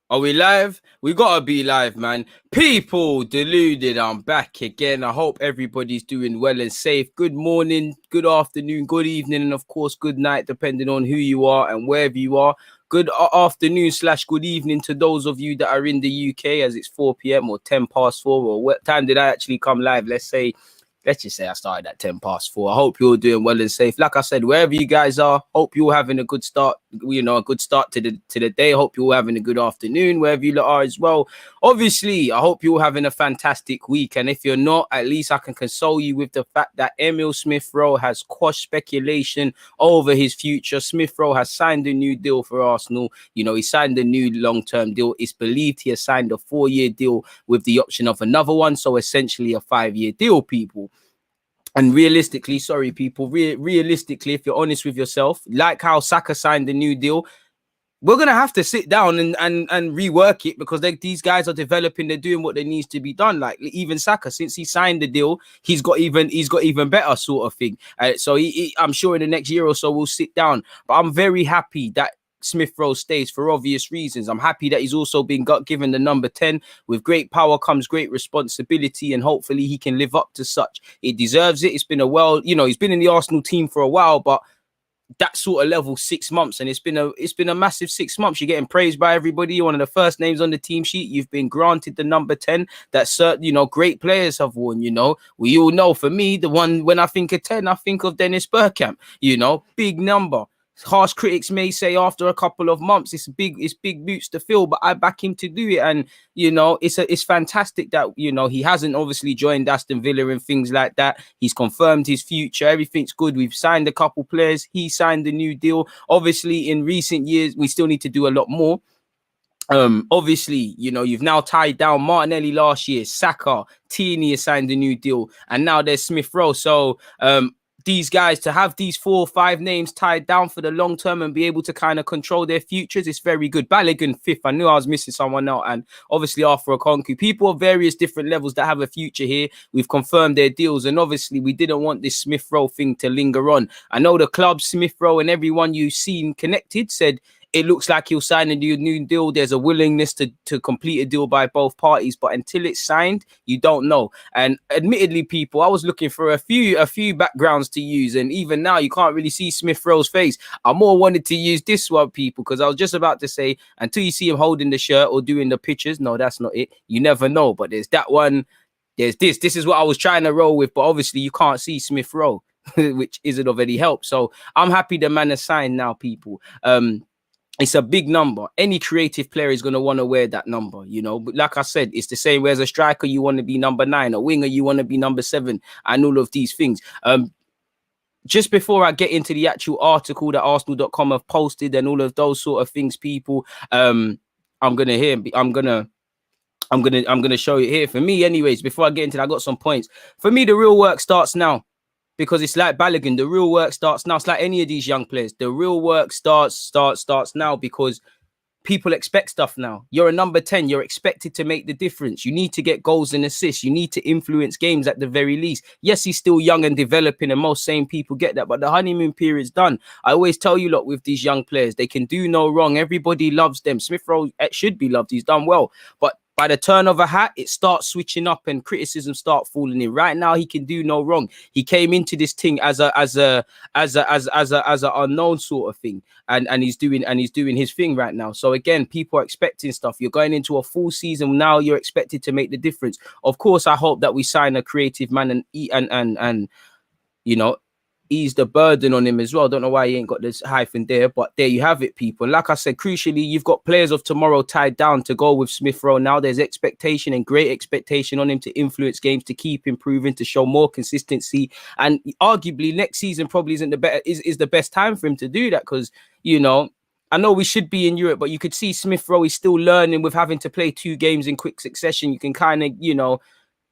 Are we live? We gotta be live, man. People, deluded. I'm back again. I hope everybody's doing well and safe. Good morning, good afternoon, good evening, and of course, good night, depending on who you are and wherever you are. Good afternoon / good evening to those of you that are in the UK, as it's 4 p.m. or 10 past 4. Or what time did I actually come live? Let's just say I started at 10 past 4. I hope you're doing well and safe. Like I said, wherever you guys are, hope you're having a good start, a good start to the day. Hope you're having a good afternoon, wherever you are as well. Obviously, I hope you're having a fantastic week. And if you're not, at least I can console you with the fact that Emile Smith Rowe has quashed speculation over his future. Smith Rowe has signed a new deal for Arsenal. He signed a new long-term deal. It's believed he has signed a 4-year deal with the option of another one. So essentially a 5-year deal, people. And realistically, sorry, people, realistically, if you're honest with yourself, like how Saka signed the new deal, we're going to have to sit down and rework it, because these guys are developing. They're doing what they needs to be done. Like even Saka, since he signed the deal, he's got even better sort of thing. So I'm sure in the next year or so, we'll sit down. But I'm very happy that Smith Rowe stays for obvious reasons. I'm happy that he's also been given the number 10. With great power comes great responsibility, and hopefully he can live up to such. He deserves it. It's been he's been in the Arsenal team for a while, but that sort of level 6 months, and it's been a massive 6 months. You're getting praised by everybody. You're one of the first names on the team sheet. You've been granted the number 10 that certain great players have worn. We all know, for me, the one, when I think of 10, I think of Dennis Bergkamp. Big number. Harsh critics may say after a couple of months it's big boots to fill, but I back him to do it. And it's fantastic that he hasn't obviously joined Aston Villa and things like that. He's confirmed his future. Everything's good. We've signed a couple players. He signed a new deal. Obviously, in recent years, we still need to do a lot more. Obviously, you've now tied down Martinelli last year, Saka, Tierney has signed a new deal, and now there's Smith Rowe. So these guys, to have these 4 or 5 names tied down for the long term and be able to kind of control their futures, it's very good. Balogun 5th. I knew I was missing someone out. And obviously Arthur Okonkwo. People of various different levels that have a future here. We've confirmed their deals. And obviously we didn't want this Smith Rowe thing to linger on. I know the club, Smith Rowe, and everyone you've seen connected said it looks like he'll sign a new deal. There's a willingness to complete a deal by both parties, but until it's signed, you don't know. And admittedly, people, I was looking for a few backgrounds to use, and even now you can't really see Smith Rowe's face. I more wanted to use this one, people, because I was just about to say, until you see him holding the shirt or doing the pictures, no, that's not it. You never know. But there's that one. There's this. This is what I was trying to roll with, but obviously you can't see Smith Rowe, which isn't of any help. So I'm happy the man has signed now, people. It's a big number. Any creative player is going to want to wear that number, But like I said, it's the same way as a striker, you want to be number 9, a winger, you want to be number 7, and all of these things. Just before I get into the actual article that Arsenal.com have posted and all of those sort of things, people, I'm gonna show it here. For me, anyways, before I get into that, I got some points. For me, the real work starts now. Because it's like Balogun, the real work starts now. It's like any of these young players. The real work starts now, because people expect stuff now. You're a number 10. You're expected to make the difference. You need to get goals and assists. You need to influence games at the very least. Yes, he's still young and developing, and most sane people get that, but the honeymoon period's done. I always tell you, with these young players, they can do no wrong. Everybody loves them. Smith Rowe should be loved. He's done well. But by the turn of a hat, it starts switching up and criticism start falling in. Right now, he can do no wrong. He came into this thing as a unknown sort of thing, and he's doing his thing right now. So again, people are expecting stuff. You're going into a full season now. You're expected to make the difference. Of course, I hope that we sign a creative man and ease the burden on him as well. Don't know why he ain't got this hyphen there, but there you have it, people. And like I said, crucially, you've got players of tomorrow tied down to go with Smith Rowe. Now there's expectation and great expectation on him to influence games, to keep improving, to show more consistency. And arguably next season probably is the best time for him to do that, because, I know we should be in Europe, but you could see Smith Rowe is still learning with having to play 2 games in quick succession. You can kind of,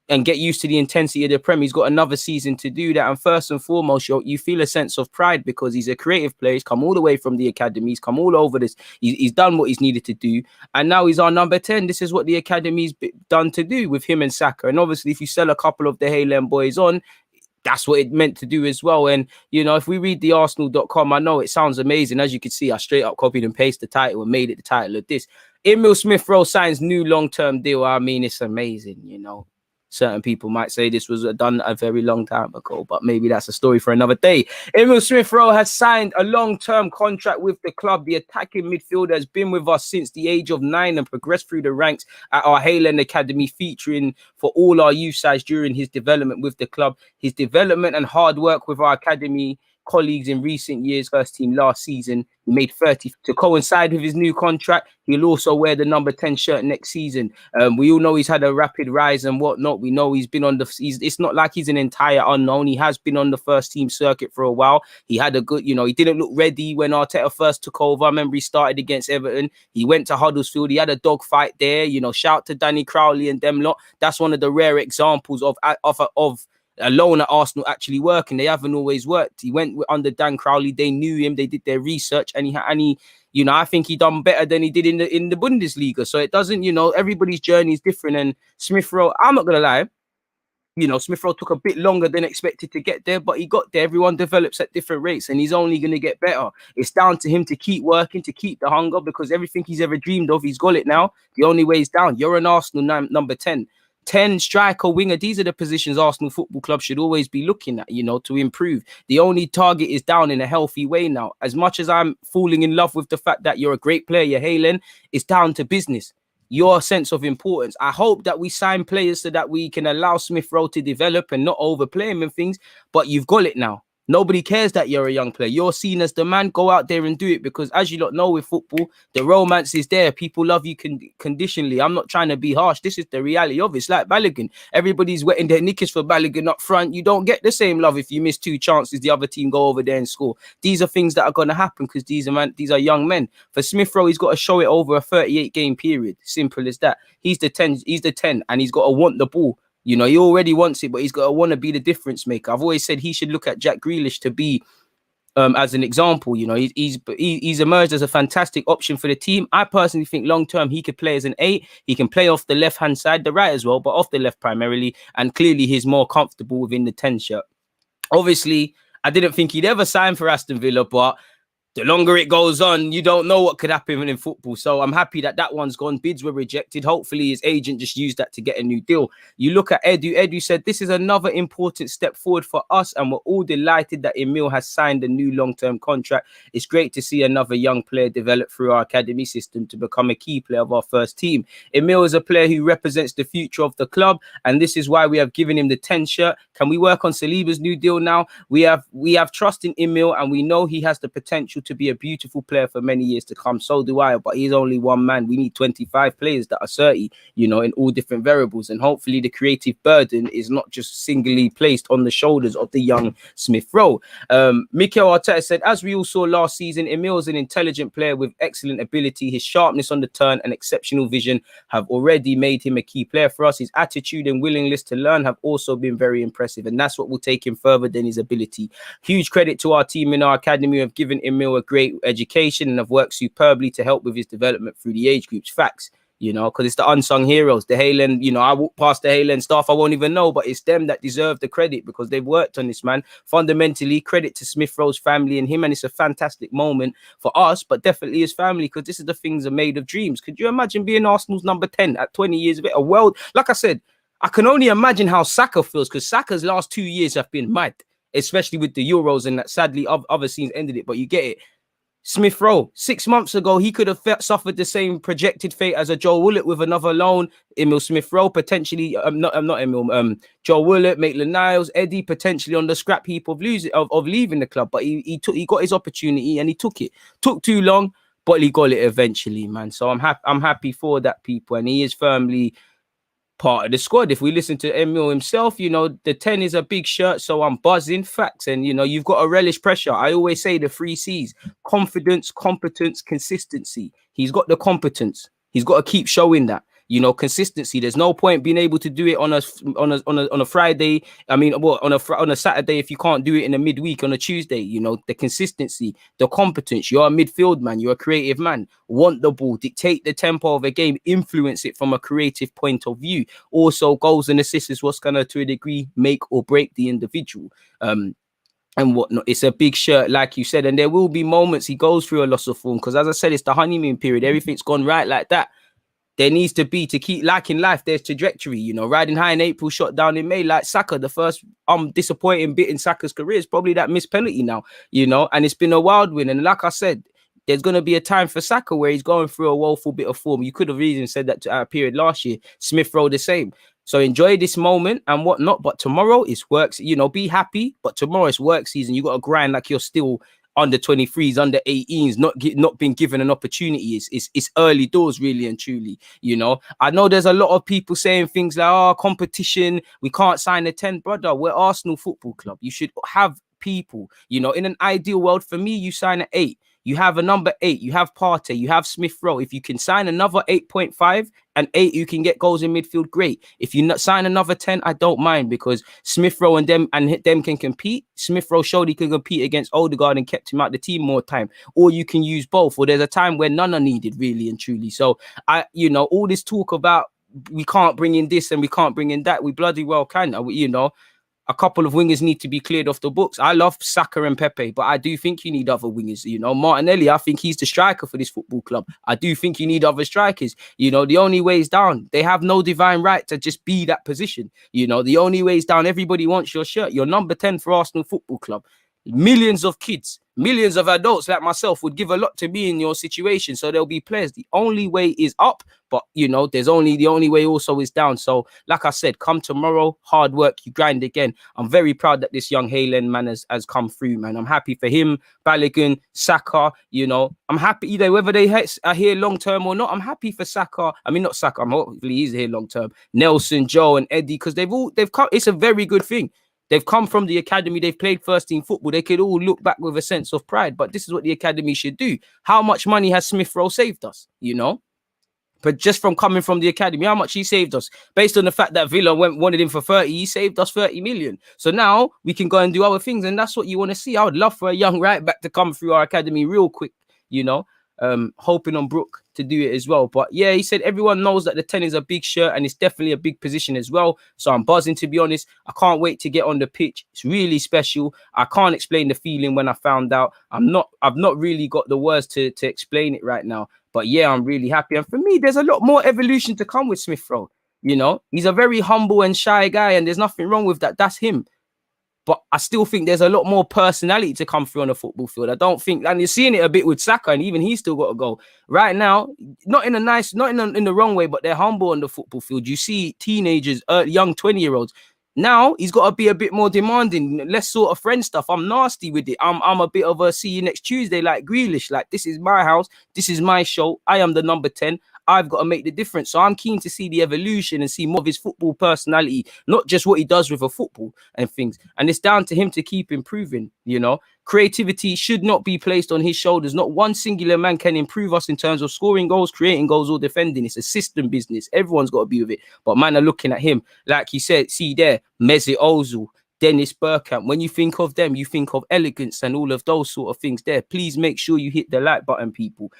and get used to the intensity of the Premier. He's got another season to do that. And first and foremost, you feel a sense of pride, because he's a creative player. He's come all the way from the academy. He's come all over this. He's done what he's needed to do. And now he's our number 10. This is what the academy's done to do with him and Saka. And obviously, if you sell a couple of the Haaland boys on, that's what it meant to do as well. And, you know, if we read the Arsenal.com, I know it sounds amazing. As you can see, I straight up copied and pasted the title and made it the title of this. Emile Smith Rowe signs new long-term deal. I mean, it's amazing, you know. Certain people might say this was done a very long time ago, but maybe that's a story for another day. Emile Smith Rowe has signed a long-term contract with the club. The attacking midfielder has been with us since the age of 9 and progressed through the ranks at our Hayland Academy, featuring for all our youth sides during his development with the club. His development and hard work with our academy colleagues in recent years, first team last season, he made 30 to coincide with his new contract. He'll also wear the number 10 shirt next season. We all know he's had a rapid rise and whatnot. We know he's been on the, it's not like he's an entire unknown. He has been on the first team circuit for a while. He had a good, you know, he didn't look ready when Arteta first took over. I remember he started against Everton. He went to Huddersfield. He had a dogfight there, you know, shout to Danny Crowley and them lot. That's one of the rare examples of alone at Arsenal actually working. They haven't always worked. He went under Dan Crowley. They knew him. They did their research, and he, you know, I think he done better than he did in the Bundesliga. So it doesn't, you know, everybody's journey is different. And Smith Rowe, I'm not gonna lie, you know, Smith Rowe took a bit longer than expected to get there, but he got there. Everyone develops at different rates, and he's only going to get better. It's down to him to keep working, to keep the hunger, because everything he's ever dreamed of, he's got it now. The only way is down. You're an Arsenal number 10. 10 striker, winger. These are the positions Arsenal Football Club should always be looking at, you know, to improve. The only target is down in a healthy way now. As much as I'm falling in love with the fact that you're a great player, you're Haaland, it's down to business. Your sense of importance. I hope that we sign players so that we can allow Smith Rowe to develop and not overplay him and things, but you've got it now. Nobody cares that you're a young player. You're seen as the man. Go out there and do it, because as you lot know with football, the romance is there. People love you conditionally. I'm not trying to be harsh. This is the reality of it. It's like Balogun. Everybody's wetting their knickers for Balogun up front. You don't get the same love if you miss 2 chances. The other team go over there and score. These are things that are going to happen because these are young men. For Smith Rowe, he's got to show it over a 38-game period. Simple as that. He's the 10. He's the 10, and he's got to want the ball. You know, he already wants it, but he's got to want to be the difference maker. I've always said he should look at Jack Grealish to be as an example. You know, he's emerged as a fantastic option for the team. I personally think long term he could play as an 8. He can play off the left hand side, the right as well, but off the left primarily. And clearly he's more comfortable within the 10 shirt. Obviously, I didn't think he'd ever sign for Aston Villa, but the longer it goes on, you don't know what could happen in football. So I'm happy that that one's gone. Bids were rejected. Hopefully his agent just used that to get a new deal. You look at Edu. Edu said, this is another important step forward for us, and we're all delighted that Emile has signed a new long-term contract. It's great to see another young player develop through our academy system to become a key player of our first team. Emile is a player who represents the future of the club, and this is why we have given him the 10 shirt. Can we work on Saliba's new deal now? We have trust in Emile, and we know he has the potential to be a beautiful player for many years to come. So do I, but he's only one man. We need 25 players that are 30, you know, in all different variables, and hopefully the creative burden is not just singly placed on the shoulders of the young Smith Rowe. Mikel Arteta said, as we all saw last season, Emile is an intelligent player with excellent ability. His sharpness on the turn and exceptional vision have already made him a key player for us. His attitude and willingness to learn have also been very impressive, and that's what will take him further than his ability. Huge credit to our team in our academy who have given Emile a great education and have worked superbly to help with his development through the age groups. Facts, you know, because it's the unsung heroes, the Haaland, you know, I walk past the Haaland staff, I won't even know, but it's them that deserve the credit because they've worked on this, man. Fundamentally, credit to Smith Rowe's family and him, and it's a fantastic moment for us, but definitely his family, because this is the things are made of dreams. Could you imagine being Arsenal's number 10 at 20 years of it? A world, like I said, I can only imagine how Saka feels, because Saka's last 2 years have been mad, especially with the Euros, and that sadly other scenes ended it, but you get it. Smith Rowe, 6 months ago, he could have suffered the same projected fate as a Joe Willett with another loan. Emile Smith Rowe potentially, Joe Willett, Maitland-Niles, Eddie potentially on the scrap heap of leaving the club, but he got his opportunity and he took it. Took too long, but he got it eventually, man. So I'm happy for that, people, and he is firmly part of the squad. If we listen to Emile himself, you know, the 10 is a big shirt, so I'm buzzing. Facts. And, you know, you've got to relish pressure. I always say the 3 C's: confidence, competence, consistency. He's got the competence. He's got to keep showing that. You know, consistency. There's no point being able to do it on a Friday. I mean, well, on a Saturday if you can't do it in a midweek on a Tuesday. You know, the consistency, the competence. You're a midfield man. You're a creative man. Want the ball, dictate the tempo of a game, influence it from a creative point of view. Also, goals and assists is what's gonna, to a degree, make or break the individual. And whatnot. It's a big shirt, like you said, and there will be moments he goes through a loss of form because, as I said, it's the honeymoon period. Everything's gone right like that. There needs to be, to keep, like in life, there's trajectory, you know, riding high in April, shot down in May, like Saka. The first disappointing bit in Saka's career is probably that missed penalty now, you know, and it's been a wild win. And like I said, there's going to be a time for Saka where he's going through a woeful bit of form. You could have even said that to our period last year. Smith Rowe the same. So enjoy this moment and whatnot. But tomorrow is work, you know, be happy. But tomorrow is work season. You got to grind like you're still under 23s, under 18s, not been given an opportunity. It's early doors, really and truly. You know, I know there's a lot of people saying things like, oh, competition, we can't sign a 10. Brother, we're Arsenal Football Club. You should have people, you know, in an ideal world, for me, you sign an 8. You have a number 8, you have Partey, you have Smith Rowe. If you can sign another 8.5 and 8, you can get goals in midfield, great. If you not sign another 10, I don't mind, because Smith Rowe and them can compete. Smith Rowe showed he can compete against Odegaard and kept him out the team more time. Or you can use both, or there's a time where none are needed, really and truly. So you know, all this talk about we can't bring in this and we can't bring in that, we bloody well can, you know. A couple of wingers need to be cleared off the books. I love Saka and Pepe, but I do think you need other wingers. You know, Martinelli, I think he's the striker for this football club. I do think you need other strikers. You know, the only way is down. They have no divine right to just be that position. You know, the only way is down. Everybody wants your shirt. You're number 10 for Arsenal Football Club. Millions of kids, millions of adults like myself would give a lot to be in your situation. So there'll be players. The only way is up, but you know, the only way also is down. So like I said, come tomorrow, hard work, you grind again. I'm very proud that this young Haaland man has come through, man. I'm happy for him, Balogun, Saka, you know, I'm happy either whether they are here long term or not. I'm happy for Saka. I mean, not Saka, hopefully he's here long term. Nelson, Joe and Eddie, because they've come, it's a very good thing. They've come from the academy. They've played first team football. They could all look back with a sense of pride. But this is what the academy should do. How much money has Smith Rowe saved us? You know, but just from coming from the academy, how much he saved us based on the fact that Villa wanted him for 30. He saved us 30 million. So now we can go and do other things, and that's what you want to see. I would love for a young right back to come through our academy real quick. You know. Hoping on Brooke to do it as well. But yeah, he said everyone knows that the 10 is a big shirt and it's definitely a big position as well. So I'm buzzing, to be honest. I can't wait to get on the pitch. It's really special. I can't explain the feeling when I found out. I've not really got the words to explain it right now. But yeah, I'm really happy. And for me, there's a lot more evolution to come with Smith Rowe. You know, he's a very humble and shy guy, and there's nothing wrong with that. That's him. But I still think there's a lot more personality to come through on the football field. I don't think, and you're seeing it a bit with Saka, and even he's still got to go. Right now, not in the wrong way, but they're humble on the football field. You see teenagers, young 20-year-olds. Now he's got to be a bit more demanding, less sort of friend stuff. I'm nasty with it. I'm a bit of a see you next Tuesday, like Grealish. Like, this is my house. This is my show. I am the number 10. I've got to make the difference. So I'm keen to see the evolution and see more of his football personality, not just what he does with a football and things. And it's down to him to keep improving, you know. Creativity should not be placed on his shoulders. Not one singular man can improve us in terms of scoring goals, creating goals, or defending. It's a system business. Everyone's got to be with it. But man are looking at him. Like he said, see there, Mesut Ozil, Dennis Bergkamp. When you think of them, you think of elegance and all of those sort of things there. Please make sure you hit the like button, people.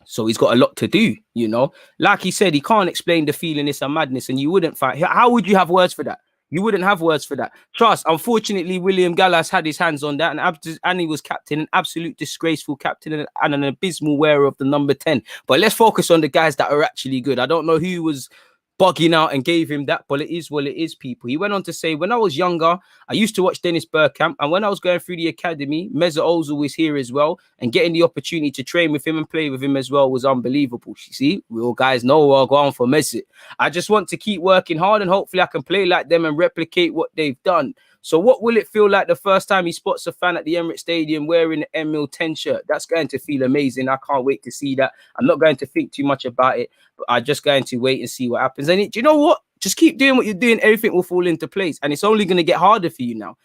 So he's got a lot to do, you know. Like he said, he can't explain the feeling. It's a madness, and you wouldn't find. How would you have words for that? You wouldn't have words for that. Trust. Unfortunately, William Gallas had his hands on that, and he was captain, an absolute disgraceful captain, and an abysmal wearer of the number 10. But let's focus on the guys that are actually good. I don't know who was bugging out and gave him that, but it is what it is, people. He went on to say, when I was younger, I used to watch Dennis Bergkamp, and when I was going through the academy, Mesut Ozil was here as well, and getting the opportunity to train with him and play with him as well was unbelievable. You see, we all guys know I'll go on for Mesut. I just want to keep working hard, and hopefully I can play like them and replicate what they've done. So what will it feel like the first time he spots a fan at the Emirates Stadium wearing an Emile 10 shirt? That's going to feel amazing. I can't wait to see that. I'm not going to think too much about it, but I'm just going to wait and see what happens. And do you know what? Just keep doing what you're doing. Everything will fall into place. And it's only going to get harder for you now.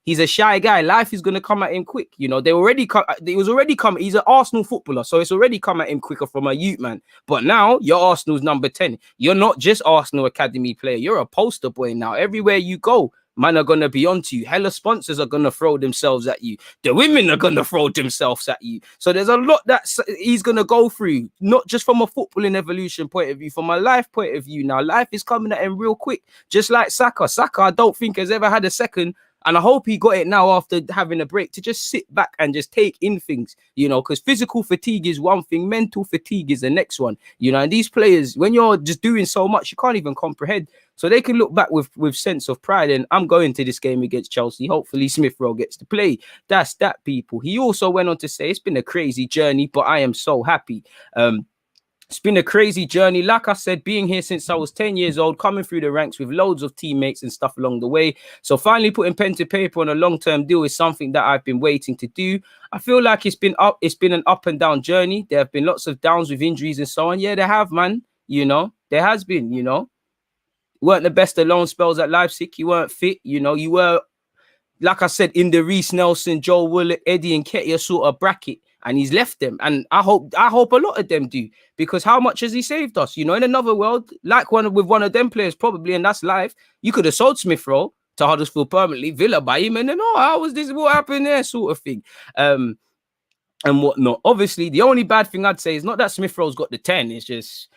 He's a shy guy. Life is going to come at him quick. He's an Arsenal footballer. So it's already come at him quicker from a youth man. But now you're Arsenal's number 10. You're not just Arsenal Academy player. You're a poster boy now. Everywhere you go, man are going to be onto you. Hella sponsors are going to throw themselves at you. The women are going to throw themselves at you. So there's a lot that he's going to go through, not just from a footballing evolution point of view, from a life point of view. Now, life is coming at him real quick, just like Saka. Saka, I don't think has ever had a second. And I hope he got it now after having a break to just sit back and just take in things, because physical fatigue is one thing. Mental fatigue is the next one, and these players, when you're just doing so much, you can't even comprehend. So they can look back with sense of pride. And I'm going to this game against Chelsea. Hopefully Smith Rowe gets to play. That's that, people. He also went on to say it's been a crazy journey, but I am so happy. It's been a crazy journey. Like I said, being here since I was 10 years old, coming through the ranks with loads of teammates and stuff along the way. So finally putting pen to paper on a long-term deal is something that I've been waiting to do. I feel like it's been an up and down journey. There have been lots of downs with injuries and so on. Yeah, there have, man. There has been, You weren't the best of loan spells at Leipzig. You weren't fit. You were, like I said, in the Reece Nelson, Joel Willett, Eddie and Ketia sort of bracket. And he's left them. And I hope a lot of them do. Because how much has he saved us? In another world, like one of them players probably, and that's life, you could have sold Smith Rowe to Huddersfield permanently, Villa buy him, and then, how was this? What happened there? Sort of thing. And whatnot. Obviously, the only bad thing I'd say is not that Smith Rowe's got the 10. It's just,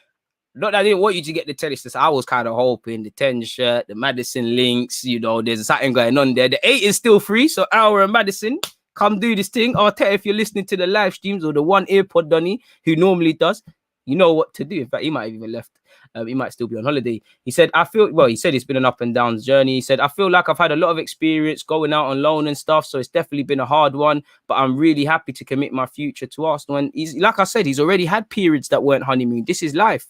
not that I didn't want you to get the 10. It's just I was kind of hoping the 10 shirt, the Madison links, there's something going on there. The 8 is still free. So Aura and Madison, come do this thing. Arteta, if you're listening to the live streams or the one earpod Donny who normally does, you know what to do. In fact, he might have even left. He might still be on holiday. He said it's been an up and down journey. He said, I feel like I've had a lot of experience going out on loan and stuff. So it's definitely been a hard one, but I'm really happy to commit my future to Arsenal. And he's, like I said, he's already had periods that weren't honeymoon. This is life,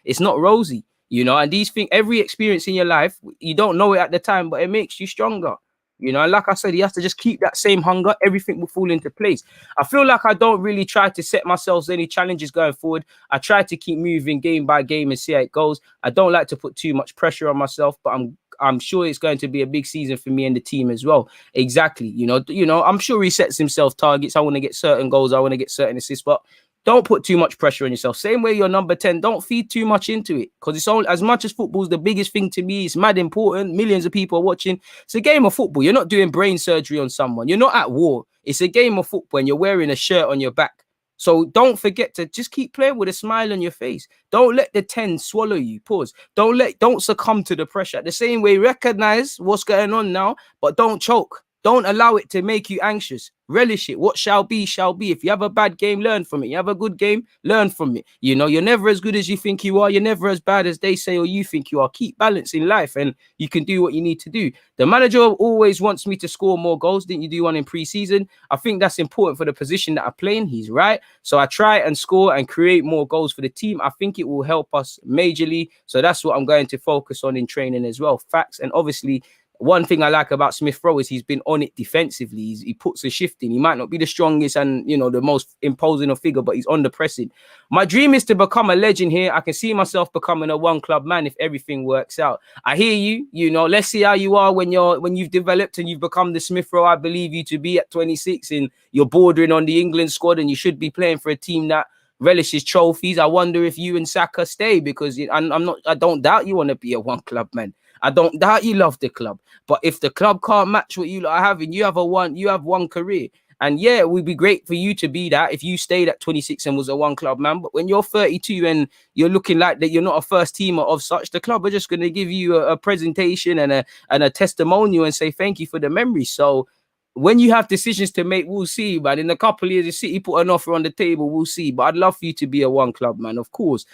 it's not rosy, and these things, every experience in your life, you don't know it at the time, but it makes you stronger. And like I said, he has to just keep that same hunger. Everything will fall into place. I feel like I don't really try to set myself any challenges going forward. I try to keep moving game by game and see how it goes. I don't like to put too much pressure on myself, but I'm sure it's going to be a big season for me and the team as well. Exactly. I'm sure he sets himself targets. I want to get certain goals. I want to get certain assists, but don't put too much pressure on yourself. Same way you're number 10, don't feed too much into it. Because it's all, as much as football's the biggest thing to me, it's mad important. Millions of people are watching. It's a game of football. You're not doing brain surgery on someone. You're not at war. It's a game of football and you're wearing a shirt on your back. So don't forget to just keep playing with a smile on your face. Don't let the 10 swallow you. Pause. Don't succumb to the pressure. The same way, recognize what's going on now, but don't choke. Don't allow it to make you anxious. Relish it. What shall be, shall be. If you have a bad game, learn from it. You have a good game, learn from it. You're never as good as you think you are. You're never as bad as they say or you think you are. Keep balancing life and you can do what you need to do. The manager always wants me to score more goals. Didn't you do one in pre-season? I think that's important for the position that I play in. He's right. So I try and score and create more goals for the team. I think it will help us majorly. So that's what I'm going to focus on in training as well. Facts. And obviously, one thing I like about Smith Rowe is he's been on it defensively. He puts a shift in. He might not be the strongest and, the most imposing of figure, but he's on the pressing. My dream is to become a legend here. I can see myself becoming a one-club man if everything works out. I hear you. Let's see how you are when you've developed and you've become the Smith Rowe I believe you to be at 26 and you're bordering on the England squad and you should be playing for a team that relishes trophies. I wonder if you and Saka stay because I don't doubt you want to be a one-club man. I don't doubt you love the club, but if the club can't match what you are having, you have one career. And yeah, it would be great for you to be that if you stayed at 26 and was a one club man. But when you're 32 and you're looking like that, you're not a first teamer of such, the club are just going to give you a presentation and a testimonial and say thank you for the memory. So when you have decisions to make, we'll see. But in a couple of years, the City put an offer on the table, we'll see. But I'd love for you to be a one club man, of course.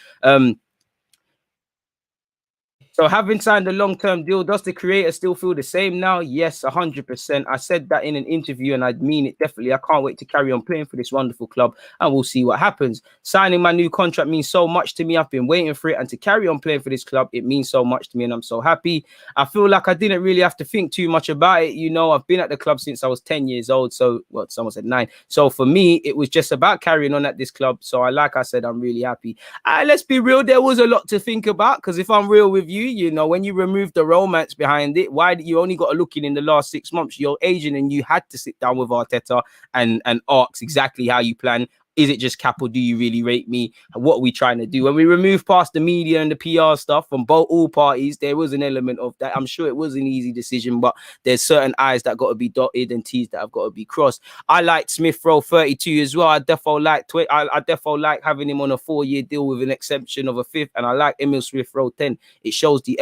So having signed a long-term deal, does the creator still feel the same now? Yes, 100%. I said that in an interview and I mean it definitely. I can't wait to carry on playing for this wonderful club and we'll see what happens. Signing my new contract means so much to me. I've been waiting for it and to carry on playing for this club, it means so much to me and I'm so happy. I feel like I didn't really have to think too much about it. I've been at the club since I was 10 years old. So, well, someone said 9. So for me, it was just about carrying on at this club. So like I said, I'm really happy. Let's be real. There was a lot to think about because if I'm real with you, you know, when you remove the romance behind it, why you only got to look in the last 6 months? You're Asian and you had to sit down with Arteta and ask exactly how you plan. Is it just cap or do you really rate me? What are we trying to do? When we remove past the media and the PR stuff from all parties, there was an element of that. I'm sure it was an easy decision, but there's certain I's that got to be dotted and T's that have got to be crossed. I like Smith Rowe 32 as well. I defo like having him on a 4-year deal with an exception of a 5th, and I like Emile Smith Rowe 10. It shows the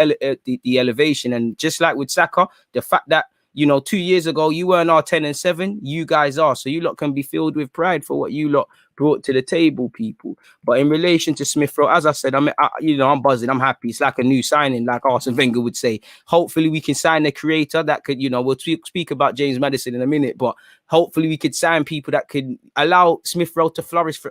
elevation, and just like with Saka, the fact that, you know, 2 years ago you weren't our 10 and 7, you guys are. So you lot can be filled with pride for what you lot brought to the table, people. But in relation to Smith Rowe, as I said, I'm buzzing. I'm happy. It's like a new signing, like Arsene Wenger would say. Hopefully we can sign a creator that could, you know, we'll speak about James Maddison in a minute, but hopefully we could sign people that could allow Smith Rowe to flourish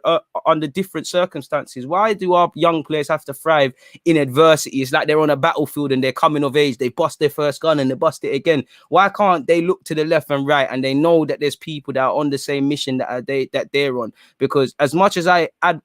under different circumstances. Why do our young players have to thrive in adversity? It's like they're on a battlefield and they're coming of age. They bust their first gun and they bust it again. Why can't they look to the left and right and they know that there's people that are on the same mission that they're on? Because as much as I have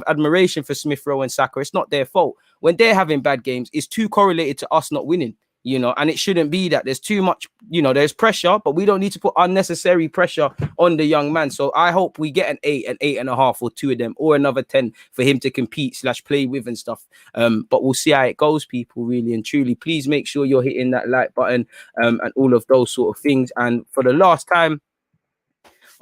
admiration for Smith Rowe and Saka, it's not their fault. When they're having bad games, it's too correlated to us not winning, you know, and it shouldn't be that. There's too much, you know, there's pressure, but we don't need to put unnecessary pressure on the young man. So I hope we get an 8, an 8.5, or 2 of them, or another 10 for him to compete / play with and stuff. But we'll see how it goes, people, really and truly. Please make sure you're hitting that like button and all of those sort of things. And for the last time,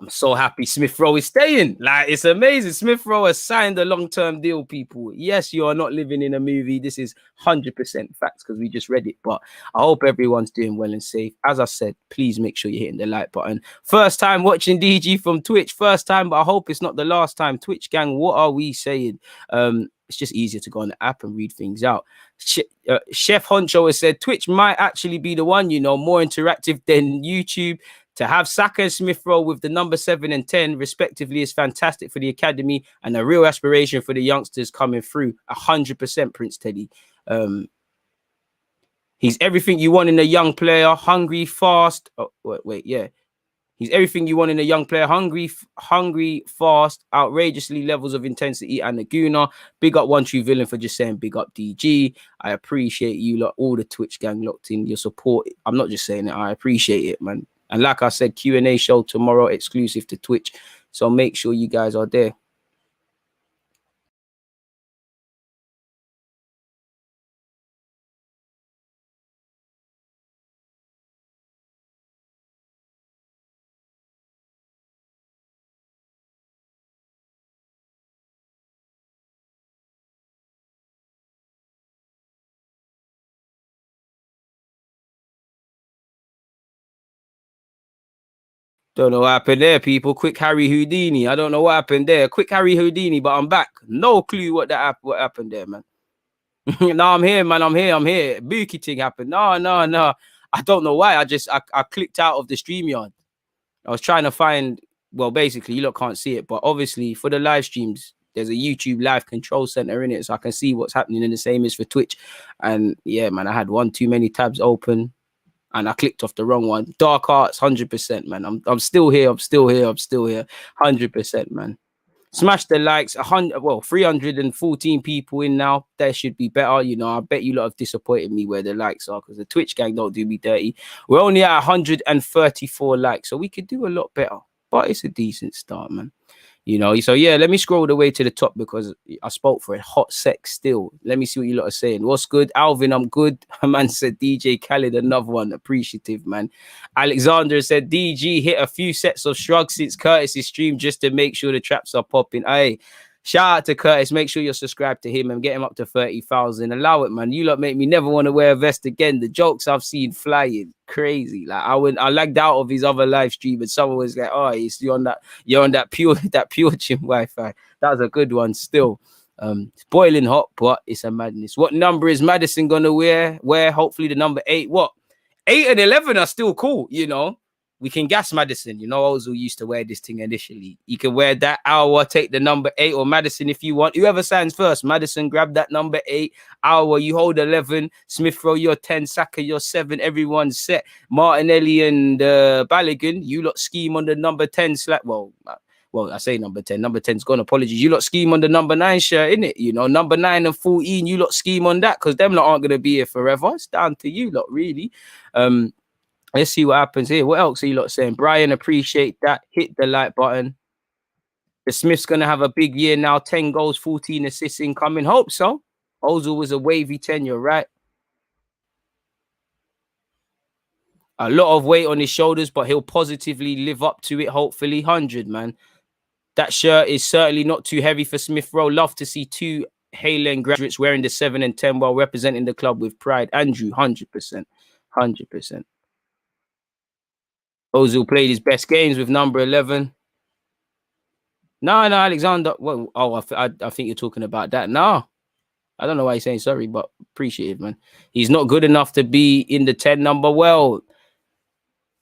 I'm so happy Smith Rowe is staying. Like, it's amazing. Smith Rowe has signed a long-term deal, people. Yes, you are not living in a movie. This is 100% facts because we just read it. But I hope everyone's doing well and safe. As I said, please make sure you're hitting the like button. First time watching DG from Twitch. First time, but I hope it's not the last time. Twitch gang, what are we saying? It's just easier to go on the app and read things out. Chef Honcho has said Twitch might actually be the one, you know, more interactive than YouTube. To have Saka and Smith Rowe with the number 7 and 10 respectively is fantastic for the academy and a real aspiration for the youngsters coming through. 100%, Prince Teddy. He's everything you want in a young player. Hungry, fast. Oh, yeah. He's everything you want in a young player. Hungry, fast, outrageously levels of intensity, and the Gooner. Big up One True Villain for just saying big up DG. I appreciate you lot, all the Twitch gang locked in, your support. I'm not just saying it. I appreciate it, man. And like I said, Q&A show tomorrow, exclusive to Twitch. So make sure you guys are there. Don't know what happened there, people. Quick Harry Houdini. I don't know what happened there. Quick Harry Houdini, but I'm back. No clue what happened there, man. No, I'm here, man. I'm here. Buki thing happened. No. I don't know why. I clicked out of the StreamYard. I was trying to find, well, basically, you lot can't see it, but obviously for the live streams, there's a YouTube live control center in it, so I can see what's happening, and the same is for Twitch. And yeah, man, I had one too many tabs open. And I clicked off the wrong one. Dark Arts, 100%, man. I'm still here. 100%, man. Smash the likes. 314 people in now. There should be better. You know, I bet you lot have disappointed me where the likes are because the Twitch gang don't do me dirty. We're only at 134 likes, so we could do a lot better. But it's a decent start, man. You know, so yeah, let me scroll the way to the top because I spoke for a hot sec still. Let me see what you lot are saying. What's good? Alvin, I'm good. A man said DJ Khaled, another one. Appreciative, man. Alexander said DG hit a few sets of shrugs since Curtis's stream just to make sure the traps are popping. Hey, shout out to Curtis. Make sure you're subscribed to him and get him up to 30,000. Allow it, man. You lot make me never want to wear a vest again. The jokes I've seen flying crazy. Like I lagged out of his other live stream and someone was like, "Oh, you're on that pure gym Wi-Fi." That was a good one. Still, it's boiling hot, but it's a madness. What number is Maddison gonna wear? Hopefully the number 8. What? 8 and 11 are still cool, you know. We can gas Maddison. You know, Ozil used to wear this thing initially. You can wear that hour, take the number 8, or Maddison if you want. Whoever signs first. Maddison, grab that number 8. Hour, you hold 11. Smith Rowe, you're 10. Saka, you're 7. Everyone's set. Martinelli and Balogun, you lot scheme on the number 10 slack. Well, Well, I say number 10. Number 10's gone. Apologies. You lot scheme on the number 9 shirt, innit? You know, number 9 and 14, you lot scheme on that because them lot aren't going to be here forever. It's down to you lot, really. Let's see what happens here. What else are you lot saying? Brian, appreciate that. Hit the like button. The Smith's going to have a big year now. 10 goals, 14 assists incoming. Hope so. Ozil was a wavy 10, you're right. A lot of weight on his shoulders, but he'll positively live up to it, hopefully. 100, man. That shirt is certainly not too heavy for Smith Rowe. Love to see 2 Halen graduates wearing the 7 and 10 while representing the club with pride. Andrew, 100%. 100%. Ozil played his best games with number 11. No, Alexander. Well, I think you're talking about that. No, I don't know why you're saying sorry, but appreciate it, man. He's not good enough to be in the 10 number. Well,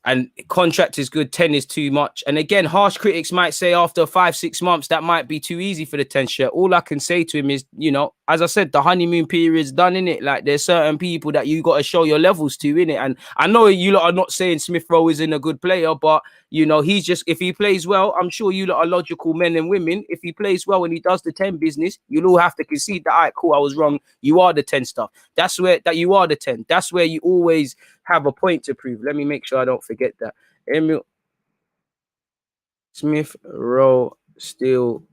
and contract is good. 10 is too much. And again, harsh critics might say after 5-6 months, that might be too easy for the 10 shirt. All I can say to him is, you know, as I said, the honeymoon period's done, innit? Like, there's certain people that you got to show your levels to, innit? And I know you lot are not saying Smith Rowe isn't a good player, but, you know, he's just, if he plays well, I'm sure you lot are logical men and women. If he plays well and he does the 10 business, you'll all have to concede that, all right, cool, I was wrong. You are the 10 stuff. That's where, that you are the 10. That's where you always have a point to prove. Let me make sure I don't forget that. Emile Smith Rowe still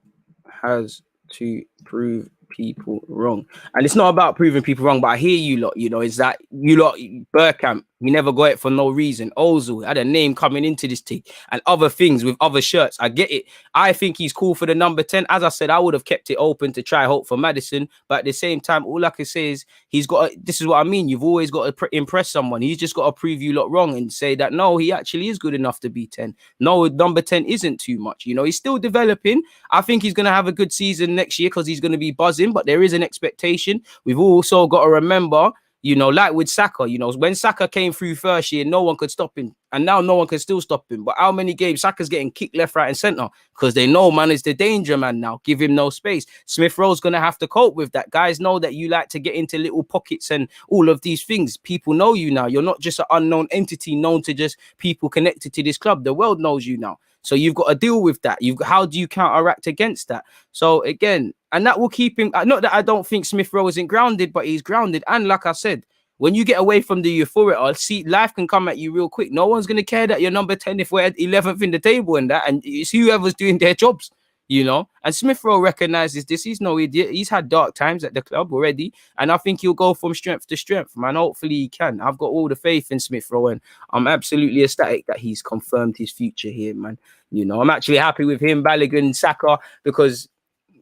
has to prove people wrong. And it's not about proving people wrong, but I hear you lot, you know, is that you lot, Burkamp, we never got it for no reason. Ozil had a name coming into this team and other things with other shirts. I get it. I think he's cool for the number 10. As I said, I would have kept it open to try hope for Maddison. But at the same time, all I can say is he's got, this is what I mean. You've always got to impress someone. He's just got to prove you lot wrong and say that, no, he actually is good enough to be 10. No, number 10 isn't too much. You know, he's still developing. I think he's going to have a good season next year because he's going to be buzzing, but there is an expectation. We've also got to remember, you know, like with Saka, you know, when Saka came through first year, no one could stop him. And now no one can still stop him. But how many games Saka's getting kicked left, right, and centre? Because they know, man, is the danger man now. Give him no space. Smith Rowe's going to have to cope with that. Guys know that you like to get into little pockets and all of these things. People know you now. You're not just an unknown entity known to just people connected to this club. The world knows you now. So you've got to deal with that. How do you counteract against that? So again, and that will keep him. Not that I don't think Smith Rowe isn't grounded, but he's grounded. And like I said, when you get away from the euphoria, see, life can come at you real quick. No one's going to care that you're number 10 if we're at 11th in the table and that. And it's whoever's doing their jobs, you know. And Smith Rowe recognizes this. He's no idiot. He's had dark times at the club already. And I think he'll go from strength to strength, man. Hopefully he can. I've got all the faith in Smith Rowe. And I'm absolutely ecstatic that he's confirmed his future here, man. You know, I'm actually happy with him, Balogun, Saka, because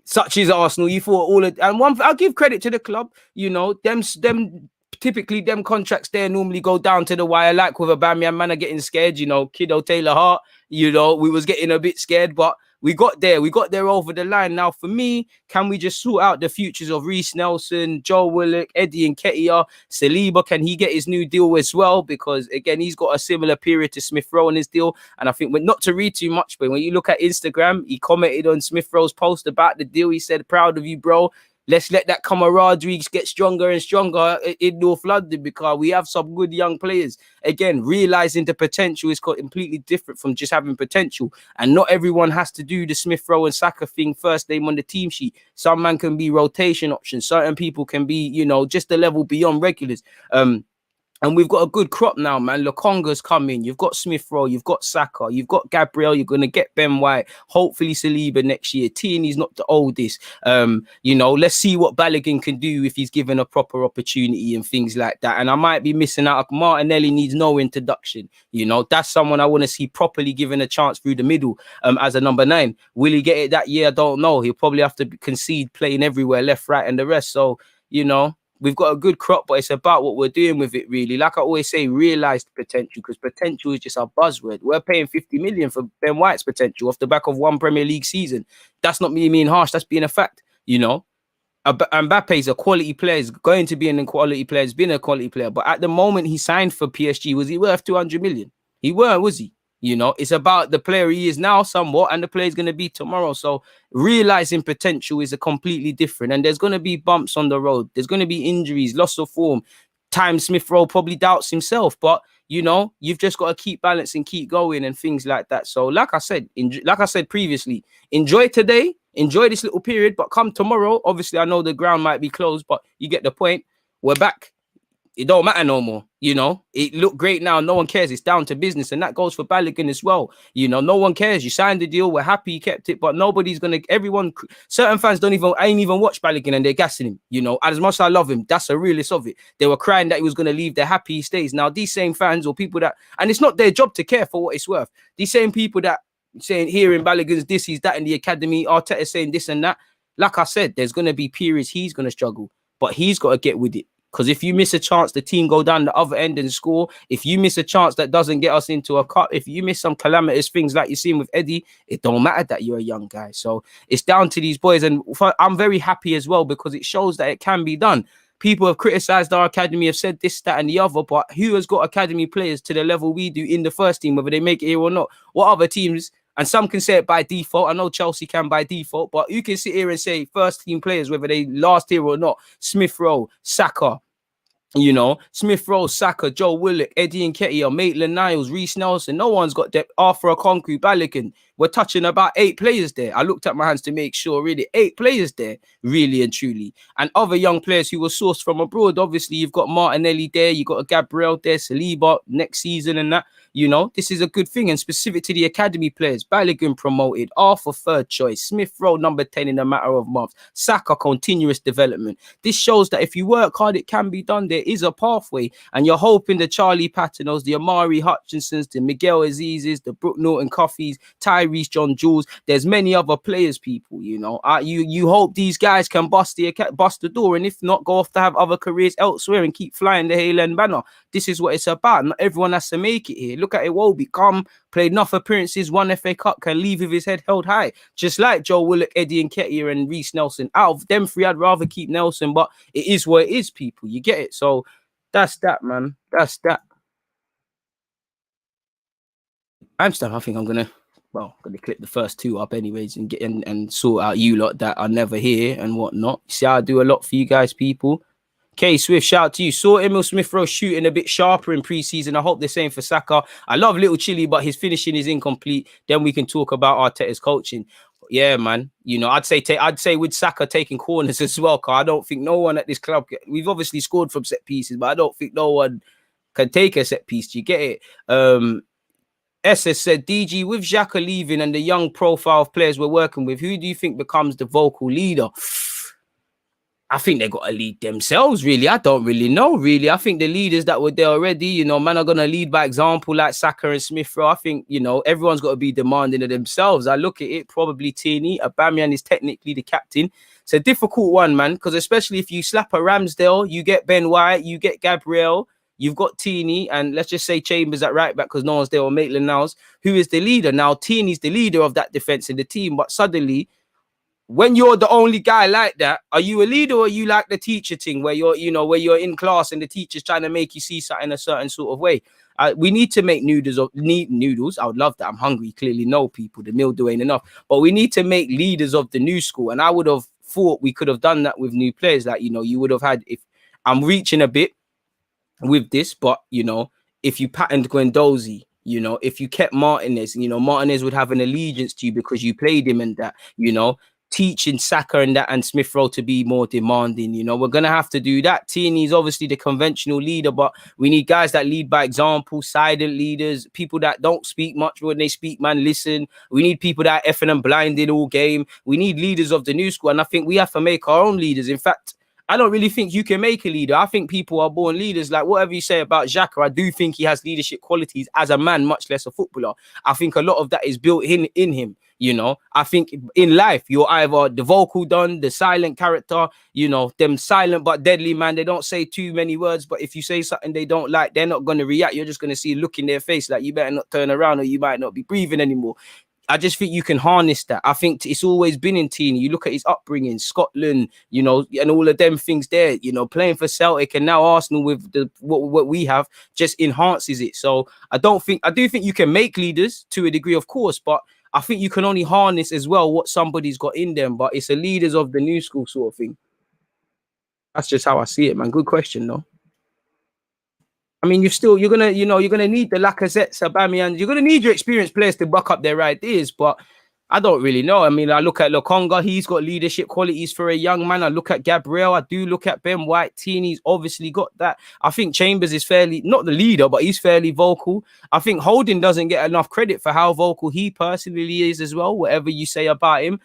such is Arsenal. You thought all of, and one, I'll give credit to the club, you know, them typically them contracts there normally go down to the wire, like with Aubameyang, man are getting scared, you know, Kiddo Taylor Hart, you know, we was getting a bit scared, but we got there over the line. Now for me, can we just sort out the futures of Reece Nelson, Joe Willock, Eddie Nketiah, Saliba? Can he get his new deal as well? Because again, he's got a similar period to Smith Rowe in his deal. And I think, not to read too much, but when you look at Instagram, he commented on Smith Rowe's post about the deal. He said, "Proud of you, bro. Let's let that camaraderie get stronger and stronger in North London because we have some good young players." Again, realizing the potential is completely different from just having potential. And not everyone has to do the Smith Rowe and Saka thing first name on the team sheet. Some man can be rotation options. Certain people can be, you know, just a level beyond regulars. And we've got a good crop now, man. Lokonga's coming. You've got Smith Rowe. You've got Saka. You've got Gabriel. You're going to get Ben White. Hopefully Saliba next year. Tierney's not the oldest. You know, let's see what Balogun can do if he's given a proper opportunity and things like that. And I might be missing out. Martinelli needs no introduction. You know, that's someone I want to see properly given a chance through the middle as a number 9. Will he get it that year? I don't know. He'll probably have to concede playing everywhere, left, right, and the rest. So, you know, we've got a good crop, but it's about what we're doing with it, really. Like I always say, realised potential, because potential is just a buzzword. We're paying 50 million for Ben White's potential off the back of one Premier League season. That's not me being harsh. That's being a fact, you know. Mbappe's a quality player. He's going to be an quality player. He's been a quality player. But at the moment he signed for PSG, was he worth 200 million? He weren't, was he? You know, it's about the player he is now somewhat and the player is going to be tomorrow. So realizing potential is a completely different. And there's going to be bumps on the road. There's going to be injuries, loss of form. Time Smith Rowe probably doubts himself. But, you've just got to keep balancing, keep going, and things like that. So, like I said previously, enjoy today, enjoy this little period, but come tomorrow. Obviously, I know the ground might be closed, but you get the point. We're back. It don't matter no more. It looked great now. No one cares. It's down to business. And that goes for Balogun as well. No one cares. You signed the deal. We're happy you kept it, but nobody's going to, certain fans ain't even watch Balogun and they're gassing him. As much as I love him, that's a realist of it. They were crying that he was going to leave. They're happy he stays. Now, these same fans or people and it's not their job to care for what it's worth. These same people that saying here in Balogun's this, he's that in the academy, Arteta saying this and that. Like I said, there's going to be periods he's going to struggle, but he's got to get with it. Because if you miss a chance, the team go down the other end and score. If you miss a chance that doesn't get us into a cup, if you miss some calamitous things like you're seeing with Eddie, it don't matter that you're a young guy. So it's down to these boys. And I'm very happy as well because it shows that it can be done. People have criticized our academy, have said this, that, and the other, but who has got academy players to the level we do in the first team, whether they make it here or not? What other teams? And some can say it by default. I know Chelsea can by default, but you can sit here and say first team players, whether they last here or not. Smith Rowe, Saka, Smith Rowe, Saka, Joe Willock, Eddie Nketiah, Maitland-Niles, Reece Nelson. No one's got depth. Arthur Okonkwo, Balogun. We're touching about 8 players there. I looked at my hands to make sure, really. 8 players there, really and truly. And other young players who were sourced from abroad. Obviously, you've got Martinelli there. You've got a Gabriel there, Saliba next season and that. This is a good thing. And specific to the academy players, Balogun promoted, Arthur third choice, Smith Rowe number 10 in a matter of months, Saka continuous development. This shows that if you work hard, it can be done. There is a pathway. And you're hoping the Charlie Pattinos, the Amari Hutchinsons, the Miguel Azizes, the Brooke Norton Coffees, Tyrese John Jules, there's many other players, people, you hope these guys can bust the door, and if not, go off to have other careers elsewhere and keep flying the Haaland banner. This is what it's about. Not everyone has to make it here. Look at Iwobi, played enough appearances, won FA Cup, can leave with his head held high. Just like Joe Willock, Eddie Nketiah, and Reece Nelson. Out of them 3, I'd rather keep Nelson, but it is what it is, people. You get it? So that's that, man. That's that. I think I'm gonna clip the first 2 up anyways and get and sort out you lot that are never here and whatnot. See how I do a lot for you guys, people. K Swift, shout out to you. Saw Emile Smith Rowe shooting a bit sharper in preseason. I hope the same for Saka. I love Little Chilly, but his finishing is incomplete. Then we can talk about Arteta's coaching. Yeah, man. I'd say with Saka taking corners as well, because I don't think no one at this club. We've obviously scored from set pieces, but I don't think no one can take a set piece. Do you get it? SS said, DG, with Xhaka leaving and the young profile of players we're working with, who do you think becomes the vocal leader? I think they got to lead themselves, really. I don't really know, really. I think the leaders that were there already, man, are going to lead by example like Saka and Smith Rowe. I think, everyone's got to be demanding of themselves. I look at it, probably Tierney. Aubameyang is technically the captain. It's a difficult one, man, because especially if you slap a Ramsdale, you get Ben White, you get Gabriel, you've got Tierney, and let's just say Chambers at right back because no one's there, or Maitland-Niles, who is the leader. Now, Tierney's the leader of that defense in the team, but suddenly, when you're the only guy like that, are you a leader or are you like the teacher thing where where you're in class and the teacher's trying to make you see something a certain sort of way? We need to make noodles. I would love that. I'm hungry. Clearly, no, people. The meal ain't enough. But we need to make leaders of the new school. And I would have thought we could have done that with new players. Like, you would have had, if I'm reaching a bit with this, but, if you patterned Guendouzi, if you kept Martinez, Martinez would have an allegiance to you because you played him and that, teaching Saka and that and Smith Rowe to be more demanding. We're going to have to do that. Tierney is obviously the conventional leader, but we need guys that lead by example, silent leaders, people that don't speak much. When they speak, man, listen. We need people that are effing and blinding all game. We need leaders of the new school, and I think we have to make our own leaders. In fact, I don't really think you can make a leader. I think people are born leaders. Like, whatever you say about Xhaka, I do think he has leadership qualities as a man, much less a footballer. I think a lot of that is built in him. I think in life, you're either the vocal don, the silent character, them silent but deadly, man. They don't say too many words, but if you say something they don't like, they're not going to react. You're just going to see a look in their face like, you better not turn around or you might not be breathing anymore. I just think you can harness that. I think it's always been in Tierney. You look at his upbringing, Scotland, and all of them things there, playing for Celtic and now Arsenal with what we have just enhances it. So I do think you can make leaders to a degree, of course, but I think you can only harness as well what somebody's got in them, but it's a leaders of the new school sort of thing. That's just how I see it, man. Good question, though. I mean, you're gonna need the Lacazettes, Aubameyang. You're gonna need your experienced players to back up their ideas, but I don't really know. I mean, I look at Lokonga, he's got leadership qualities for a young man. I look at Gabriel, I do look at Ben White, Tini's obviously got that. I think Chambers is fairly, not the leader, but he's fairly vocal. I think Holding doesn't get enough credit for how vocal he personally is as well, whatever you say about him.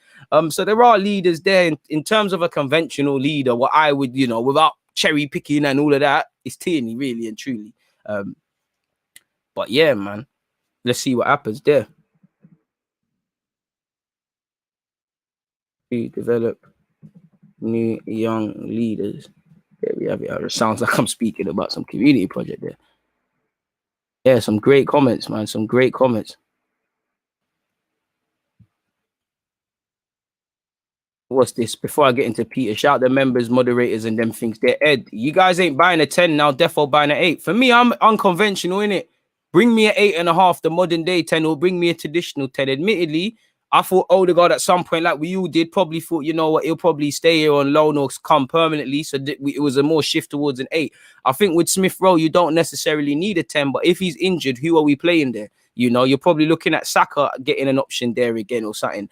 So there are leaders there in terms of a conventional leader, what I would, without cherry picking and all of that, it's Tierney, really and truly. But yeah, man, let's see what happens there. To develop new young leaders. There we have it. It sounds like I'm speaking about some community project there. Yeah, some great comments, man. Some great comments. What's this? Before I get into Peter, shout the members, moderators, and them things there. Ed, you guys ain't buying a 10 now, defo buying an 8. For me, I'm unconventional, innit? Bring me an 8.5, the modern day 10, or bring me a traditional 10. Admittedly, I thought Odegaard at some point, like we all did, probably thought, you know what, he'll probably stay here on loan or come permanently. So it was a more shift towards an 8. I think with Smith Rowe, you don't necessarily need a 10, but if he's injured, who are we playing there? You're probably looking at Saka getting an option there again or something.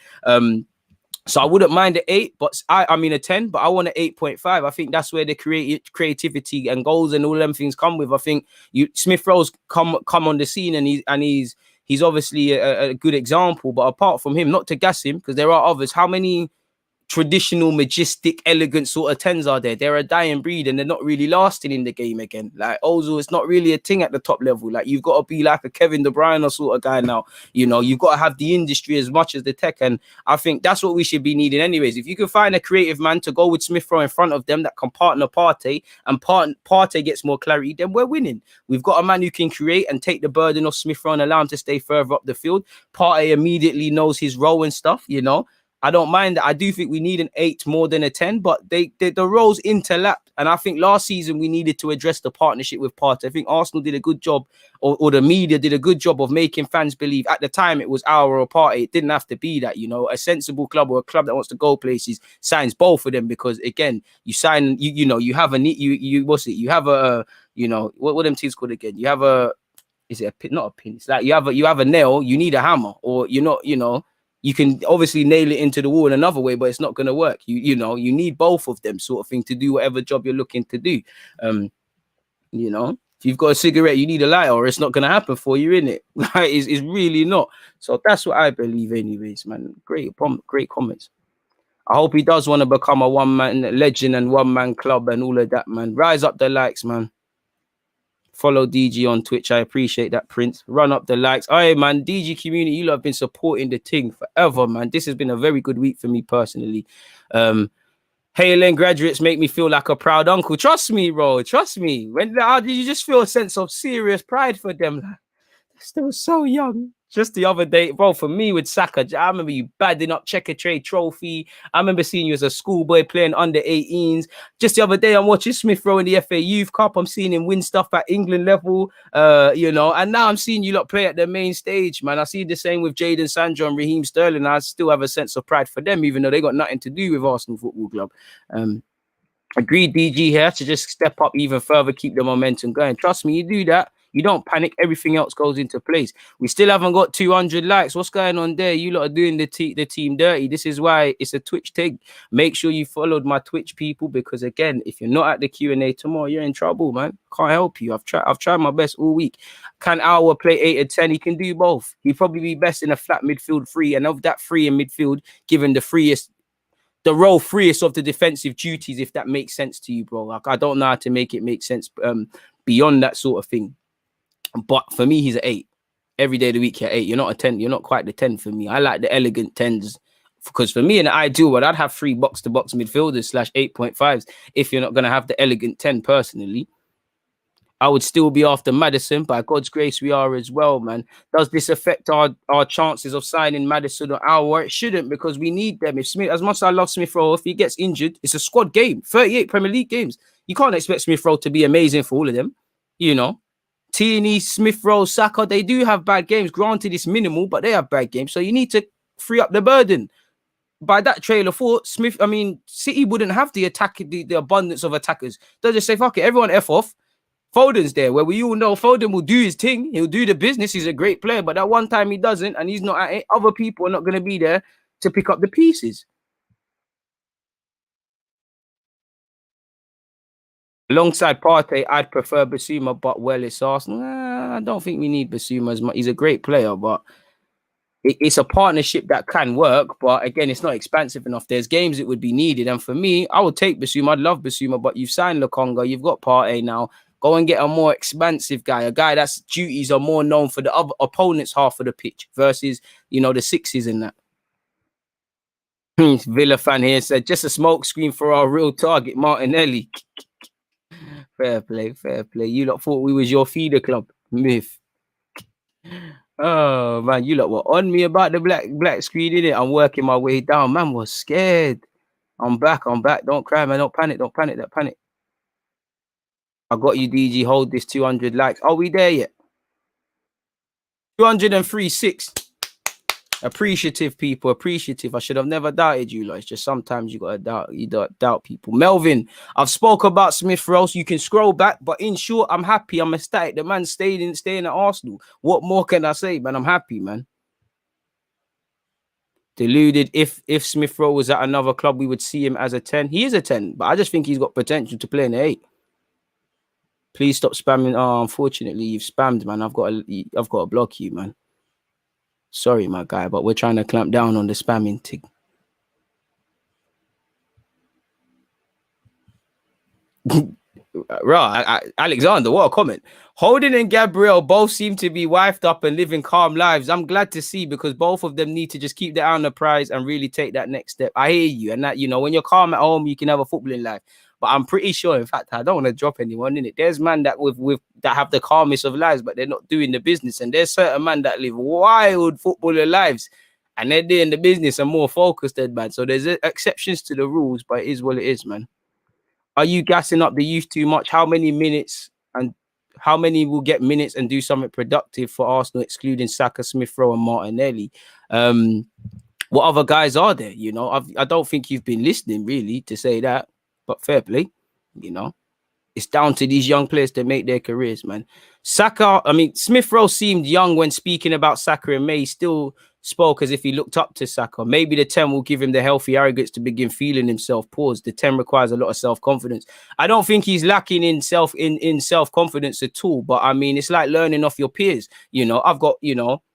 So I wouldn't mind the 8, but I mean a 10, but I want an 8.5. I think that's where the creativity and goals and all them things come with. I think Smith Rowe's come on the scene and he's obviously a good example. But apart from him, not to gas him, because there are others, how many traditional, majestic, elegant sort of 10s are there? They're a dying breed and they're not really lasting in the game again. Like Ozil, it's not really a thing at the top level. Like you've got to be like a Kevin De Bruyne or sort of guy now. You've got to have the industry as much as the tech, and I think that's what we should be needing anyways. If you can find a creative man to go with Smith Rowe in front of them that can partner Partey, and Partey gets more clarity, then we're winning. We've got a man who can create and take the burden off Smith Rowe and allow him to stay further up the field. Partey immediately knows his role and stuff, I don't mind that. I do think we need an 8 more than a 10, but the roles interlap. And I think last season we needed to address the partnership with Partey. I think Arsenal did a good job, or the media did a good job of making fans believe at the time it was our or Partey. It didn't have to be that, a sensible club or a club that wants to go places signs both of them, because again, you sign, you have a need, you have a, what them teams called again? You have a, is it a pin? Not a pin. It's like you have a nail, you need a hammer, or you can obviously nail it into the wall in another way, but it's not going to work. You need both of them sort of thing to do whatever job you're looking to do. If you've got a cigarette, you need a lighter, or it's not going to happen for you, innit? It's really not. So that's what I believe anyways, man. Great comments. I hope he does want to become a one-man legend and one-man club and all of that, man. Rise up the likes, man. Follow DG on Twitch. I appreciate that, Prince. Run up the likes. All right, man. DG community, you lot have been supporting the thing forever, man. This has been a very good week for me personally. Halen graduates make me feel like a proud uncle. Trust me, bro. Trust me. Did you just feel a sense of serious pride for them? Like, they're still so young. Just the other day, bro, for me with Saka, I remember you badding up Checker Trade Trophy. I remember seeing you as a schoolboy playing under 18s. Just the other day, I'm watching Smith Rowe in the FA Youth Cup. I'm seeing him win stuff at England level, and now I'm seeing you lot play at the main stage, man. I see the same with Jadon Sancho and Raheem Sterling. I still have a sense of pride for them, even though they got nothing to do with Arsenal Football Club. Agreed, DG here to just step up even further, keep the momentum going. Trust me, you do that. You don't panic. Everything else goes into place. We still haven't got 200 likes. What's going on there? You lot are doing the team dirty. This is why it's a Twitch thing. Make sure you followed my Twitch people, because again, if you're not at the Q&A tomorrow, you're in trouble, man. Can't help you. I've tried my best all week. Can Aouar play 8 or 10? He can do both. He'd probably be best in a flat midfield 3, and of that 3 in midfield, given the role freest of the defensive duties, if that makes sense to you, bro. Like, I don't know how to make it make sense beyond that sort of thing. But for me, he's an 8. Every day of the week, you're 8. You're not a 10. You're not quite the 10 for me. I like the elegant 10s. Because for me, in the ideal world, I'd have 3 box-to-box midfielders / 8.5s if you're not going to have the elegant 10 personally. I would still be after Maddison. By God's grace, we are as well, man. Does this affect our chances of signing Maddison or Aouar? It shouldn't, because we need them. If Smith, as much as I love Smith Rowe, if he gets injured, it's a squad game. 38 Premier League games. You can't expect Smith Rowe to be amazing for all of them. Tierney, Smith Rowe, Saka, they do have bad games. Granted, it's minimal, but they have bad games. So you need to free up the burden. By that trail of thought, City wouldn't have the abundance of attackers. They'll just say, fuck it, everyone F off. Foden's there, where we all know Foden will do his thing. He'll do the business. He's a great player, but that one time he doesn't, and he's not at it, other people are not going to be there to pick up the pieces. Alongside Partey, I'd prefer Basuma, but it's Arsenal. I don't think we need Basuma as much. He's a great player, but it's a partnership that can work. But again, it's not expensive enough. There's games it would be needed, and for me, I would take Basuma. I'd love Basuma, but you've signed Lokonga, you've got Partey now. Go and get a more expansive guy, a guy that's duties are more known for the other opponent's half of the pitch versus the sixes in that. Villa fan here said just a smoke screen for our real target, Martinelli. Fair play, fair play. You lot thought we was your feeder club, myth. Oh man, you lot were on me about the black screen, innit? I'm working my way down. Man was scared. I'm back. Don't cry, man. Don't panic. Don't panic. I got you, DG. Hold this 200 likes. Are we there yet? 203.6. Appreciative people, appreciative. I should have never doubted you, lot. It's just sometimes you gotta doubt people. Melvin, I've spoke about Smith Rowe. You can scroll back, but in short, I'm happy. I'm ecstatic. The man staying at Arsenal. What more can I say, man? I'm happy, man. Deluded. If Smith Rowe was at another club, we would see him as a 10. He is a 10, but I just think he's got potential to play in the 8. Please stop spamming. Oh, unfortunately, you've spammed, man. I've got to block you, man. Sorry, my guy, but we're trying to clamp down on the spamming thing. Right, Alexander, what a comment. Holden and Gabriel both seem to be wifed up and living calm lives. I'm glad to see, because both of them need to just keep their eye on the prize and really take that next step. I hear you, and that, when you're calm at home, you can have a footballing life. But I'm pretty sure, in fact, I don't want to drop anyone in it. There's man that that have the calmest of lives, but they're not doing the business. And there's certain man that live wild footballer lives, and they're doing the business and more focused than man. So there's exceptions to the rules, but it is what it is, man. Are you gassing up the youth too much? How many minutes and how many will get minutes and do something productive for Arsenal, excluding Saka, Smith Rowe, and Martinelli? What other guys are there? I don't think you've been listening really to say that. But fair play, it's down to these young players to make their careers, man. Smith Rowe seemed young when speaking about Saka and May. He still spoke as if he looked up to Saka. Maybe the 10 will give him the healthy arrogance to begin feeling himself. Pause. The 10 requires a lot of self-confidence. I don't think he's lacking in self-confidence at all. But it's like learning off your peers. I've got,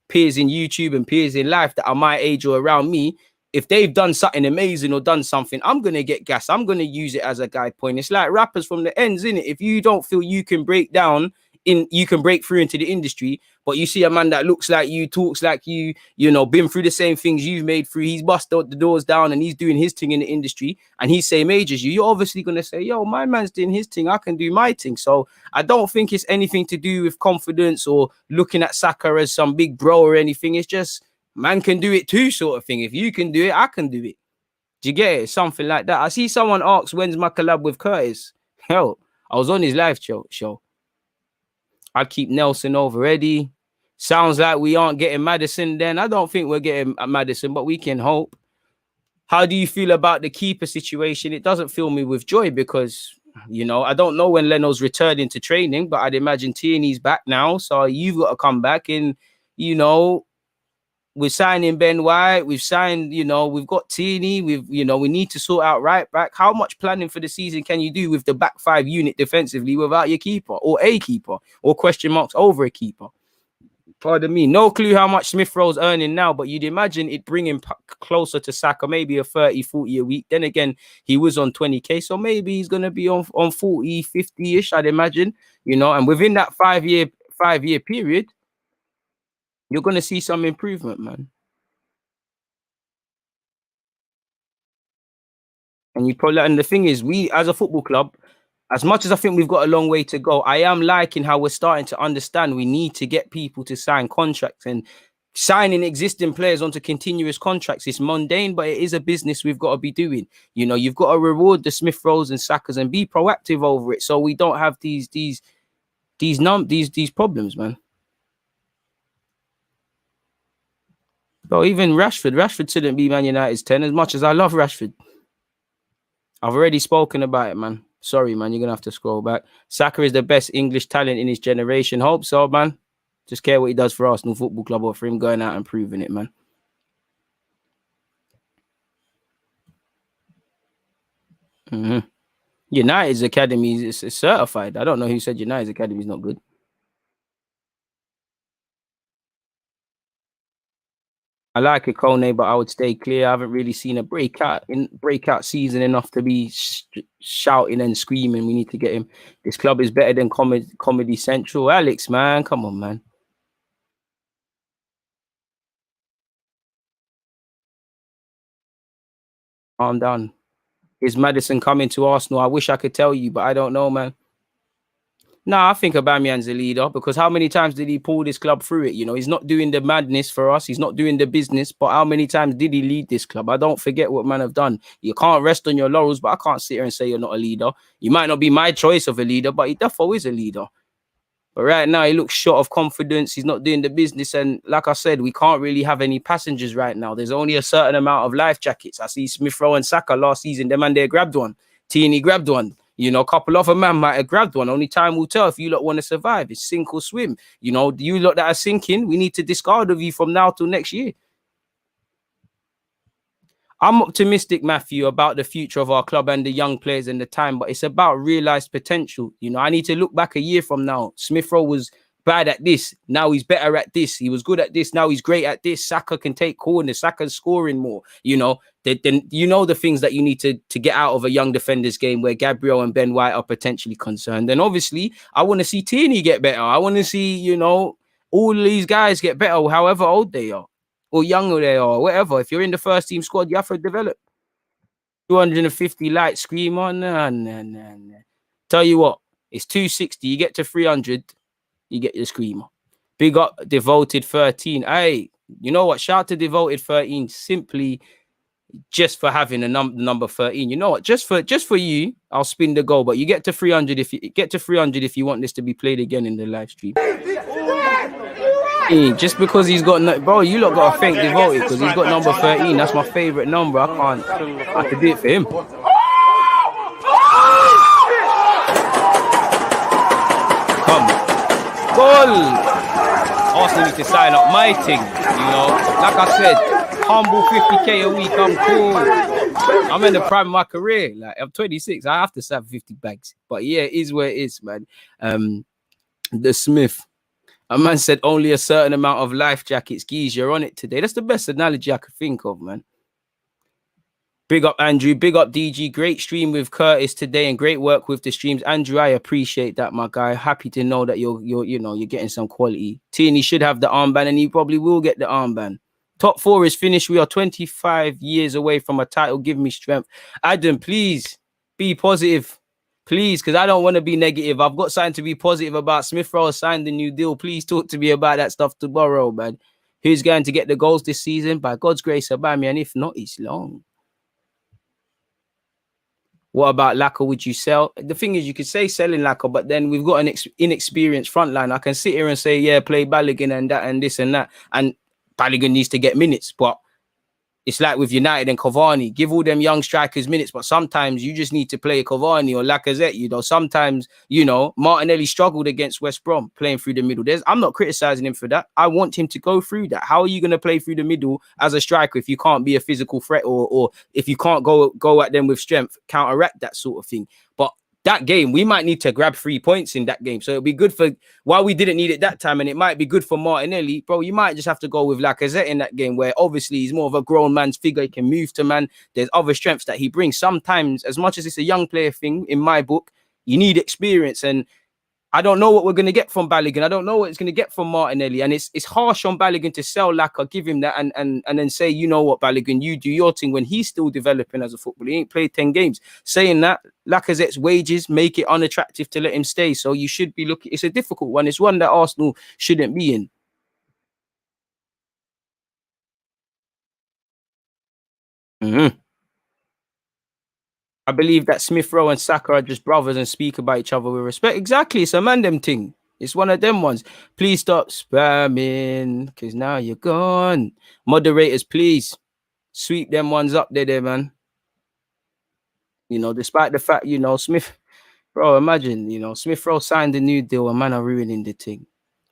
peers in YouTube and peers in life that are my age or around me. If they've done something amazing or done something, I'm going to get gas. I'm going to use it as a guide point. It's like rappers from the ends, innit? If you don't feel you can break through into the industry, but you see a man that looks like you, talks like you, been through the same things you've made through, he's busted the doors down and he's doing his thing in the industry and he's same age as you, you're obviously going to say, yo, my man's doing his thing, I can do my thing. So I don't think it's anything to do with confidence or looking at Saka as some big bro or anything. It's just, man can do it too, sort of thing. If you can do it, I can do it. Do you get it? Something like that. I see someone ask, when's my collab with Curtis? Hell, I was on his live show. I'd keep Nelson over Eddie. Sounds like we aren't getting Maddison then. I don't think we're getting Maddison, but we can hope. How do you feel about the keeper situation? It doesn't fill me with joy because, I don't know when Leno's returning to training, but I'd imagine Tierney's back now. So you've got to come back and, we're signing Ben White. We've signed, we've got Tierney. We need to sort out right back. How much planning for the season can you do with the back 5 unit defensively without your keeper or a keeper or question marks over a keeper? Pardon me. No clue how much Smith Rowe's earning now, but you'd imagine it'd bring him closer to Saka, maybe a 30, 40 a week. Then again, he was on 20k, so maybe he's going to be on 40, 50-ish, I'd imagine, and within that 5-year period, you're going to see some improvement, man. And the thing is, we as a football club, as much as I think we've got a long way to go, I am liking how we're starting to understand we need to get people to sign contracts, and signing existing players onto continuous contracts is mundane, but it is a business we've got to be doing. You've got to reward the Smith Rowes and Sakas and be proactive over it, so we don't have these problems, man. Bro, even Rashford shouldn't be Man United's 10, as much as I love Rashford. I've already spoken about it, man. Sorry, man, you're gonna have to scroll back. Saka is the best English talent in his generation. Hope so, man. Just care what he does for Arsenal Football Club or for him going out and proving it, man. Mm-hmm. United's academy is certified. I don't know who said United's academy is not good. I like it, Kone, but I would stay clear. I haven't really seen a breakout season enough to be shouting and screaming. We need to get him. This club is better than Comedy Central. Alex, man, come on, man. Calm down. Is Madison coming to Arsenal? I wish I could tell you, but I don't know, man. Nah, I think Aubameyang's a leader because how many times did he pull this club through it? You know, he's not doing the madness for us. He's not doing the business. But how many times did he lead this club? I don't forget what man have done. You can't rest on your laurels, but I can't sit here and say you're not a leader. You might not be my choice of a leader, but he definitely is a leader. But right now, he looks short of confidence. He's not doing the business. And like I said, we can't really have any passengers right now. There's only a certain amount of life jackets. I see Smith Rowe and Saka last season. Them and they grabbed one. Tierney grabbed one. You know, a couple of a man might have grabbed one. Only time will tell if you lot want to survive. It's sink or swim. You know, you lot that are sinking, we need to discard of you from now till next year. I'm optimistic, Matthew, about the future of our club and the young players and the time, but it's about realized potential. You know, I need to look back a year from now. Smith Rowe was bad at this. Now he's better at this. He was good at this. Now he's great at this. Saka can take corners. Saka's scoring more. You know, then you know the things that you need to get out of a young defender's game where Gabriel and Ben White are potentially concerned. And obviously, I want to see Tierney get better. I want to see, you know, all these guys get better, however old they are or younger they are, whatever. If you're in the first team squad, you have to develop. 250 light screamer. Nah. Tell you what, it's 260. You get to 300, you get your screamer. Big up Devoted 13. Hey, you know what? Shout to Devoted 13 simply just for having a number 13. You know what? Just for you, I'll spin the goal. But you get to 300 if you want this to be played again in the live stream. Just because he's got bro, you lot gotta thank Devoted because he's got number 13. That's my favorite number. I have to do it for him. Come, goal. Arsenal need to sign up my thing. You know, like I said, humble 50k a week. I'm cool. I'm in the prime of my career. Like I'm 26. I have to save 50 bags. But yeah, it is where it is, man. The Smith. A man said only a certain amount of life jackets. Geez, you're on it today. That's the best analogy I could think of, man. Big up, Andrew. Big up, DG. Great stream with Curtis today and great work with the streams. Andrew, I appreciate that, my guy. Happy to know that you're getting some quality. Tierney should have the armband and he probably will get the armband. Top 4 is finished. We are 25 years away from a title. Give me strength. Adam, please be positive. Please, because I don't want to be negative. I've got something to be positive about. Smith Rowe signed the new deal. Please talk to me about that stuff tomorrow, man. Who's going to get the goals this season? By God's grace, Aubameyang. And if not, it's long. What about Lacko? Would you sell? The thing is, you could say selling Lacko, but then we've got an inexperienced front line. I can sit here and say, yeah, play Balogun and that and this and that. And Balogun needs to get minutes, but it's like with United and Cavani. Give all them young strikers minutes, but sometimes you just need to play Cavani or Lacazette. You know, sometimes, you know, Martinelli struggled against West Brom playing through the middle. I'm not criticizing him for that. I want him to go through that. How are you going to play through the middle as a striker if you can't be a physical threat or if you can't go at them with strength, counteract that sort of thing? But that game, we might need to grab 3 points in that game. So it'll be good for, while we didn't need it that time, and it might be good for Martinelli, bro, you might just have to go with Lacazette in that game where obviously he's more of a grown man's figure. He can move to man. There's other strengths that he brings. Sometimes, as much as it's a young player thing, in my book, you need experience. And I don't know what we're going to get from Balogun. I don't know what it's going to get from Martinelli. And it's harsh on Balogun to sell Lacazette, give him that and then say, you know what, Balogun, you do your thing when he's still developing as a footballer. He ain't played 10 games. Saying that, Lacazette's wages make it unattractive to let him stay. So you should be looking. It's a difficult one. It's one that Arsenal shouldn't be in. Mm-hmm. I believe that Smith Rowe and Saka are just brothers and speak about each other with respect. Exactly. It's a man them thing. It's one of them ones. Please stop spamming because now you're gone. Moderators, please sweep them ones up there, man. You know, despite the fact, you know, Smith Bro, imagine, Smith Rowe signed a new deal and man are ruining the thing.